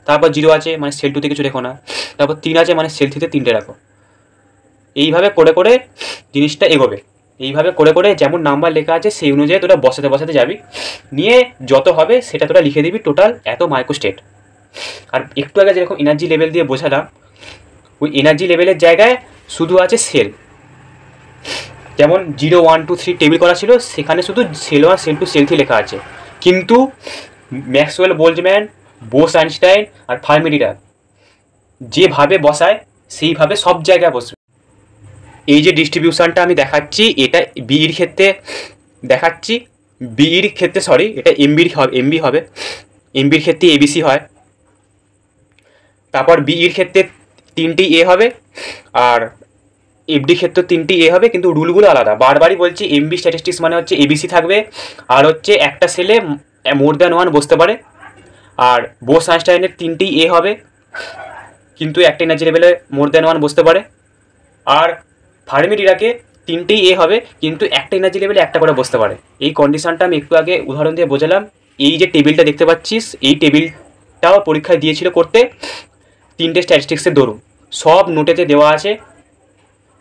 Speaker 1: তারপর 0 আছে মানে সেল 2তে কিছু রেখো না, তারপর 3 আছে মানে সেল 3তে 3টে রাখো। এইভাবে করে করে জিনিসটা এগোবে। এইভাবে করে করে যেমন নাম্বার লেখা আছে সেই অনুযায়ী তোরা বসাতে বসাতে যাবি, নিয়ে যত হবে সেটা তোরা লিখে দিবি টোটাল এত মাইক্রোস্টেট। আর একটু আগে যেরকম এনার্জি লেভেল দিয়ে বোঝালাম, ওই এনার্জি লেভেলের জায়গায় শুধু আছে সেল। যেমন 0 1 2 3 টেবিল করা ছিল, সেখানে শুধু সেল 1 সেল 2 সেল 3 লেখা আছে, কিন্তু ম্যাক্সওয়েল বোল্টজম্যান, বোস আইনস্টাইন আর ফার্মি যেভাবে বসায় সেইভাবে সব জায়গায় বসবে। এই যে ডিস্ট্রিবিউশনটা আমি দেখাচ্ছি এটা বিইর ক্ষেত্রে দেখাচ্ছি, বিইর ক্ষেত্রে সরি এটা এমবি হবে, এমবির ক্ষেত্রে এবিসি হয়। তারপর বিইর ক্ষেত্রে 3টি এ হবে, আর এফডি ক্ষেত্রে 3টি এ হবে, কিন্তু রুলগুলো আলাদা। বারবারই বলছি এমবি স্ট্যাটিস্টিক্স মানে হচ্ছে এবিসি থাকবে, আর হচ্ছে একটা সেলে মোর দ্যান 1 বসতে পারে। আর বোস আইনস্টাইনের 3টি এ হবে, কিন্তু একটা এনার্জি লেভেলে মোর দ্যান 1 বসতে পারে। আর ফার্মি ডিরাকে 3টেই এ হবে, কিন্তু একটা এনার্জি লেভেলে একটা করে বসতে পারে। এই কন্ডিশনটা আমি একটু আগে উদাহরণ দিয়ে বোঝালাম। এই যে টেবিলটা দেখতে পাচ্ছিস, এই টেবিলটাও পরীক্ষায় দিয়েছিল করতে, 3টে স্ট্যাটিস্টিক্সের দরুন সব নোটেতে দেওয়া আছে,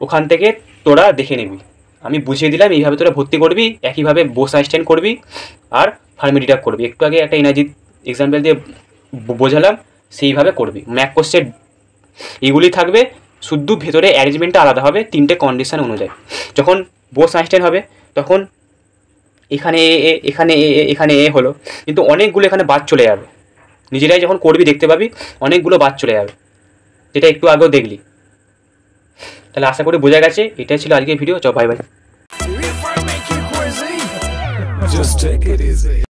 Speaker 1: ওখান থেকে তোরা দেখে নিবি। আমি বুঝিয়ে দিলাম এইভাবে তোরা ভর্তি করবি, একইভাবে বোস আইনস্টাইন করবি আর ফার্মি ডিরাক করবি। একটু আগে একটা এনার্জি এক্সাম্পল দিয়ে বোঝালাম, সেইভাবে করবি। ম্যাক কোশ্চেন এইগুলি থাকবে, শুধু ভেতরে অ্যারেঞ্জমেন্টটা আলাদা হবে 3টে কন্ডিশন অনুযায়ী। যখন বোস আইনস্টাইন হবে তখন এখানে এ এখানে এ এখানে এ হলো, কিন্তু অনেকগুলো এখানে বাদ চলে যাবে। নিজেরাই যখন করবি দেখতে পাবি অনেকগুলো বাদ চলে যাবে, যেটা একটু আগেও দেখলি। তাহলে আশা করি বোঝা গেছে। এটাই ছিল আজকের ভিডিও। Bye bye.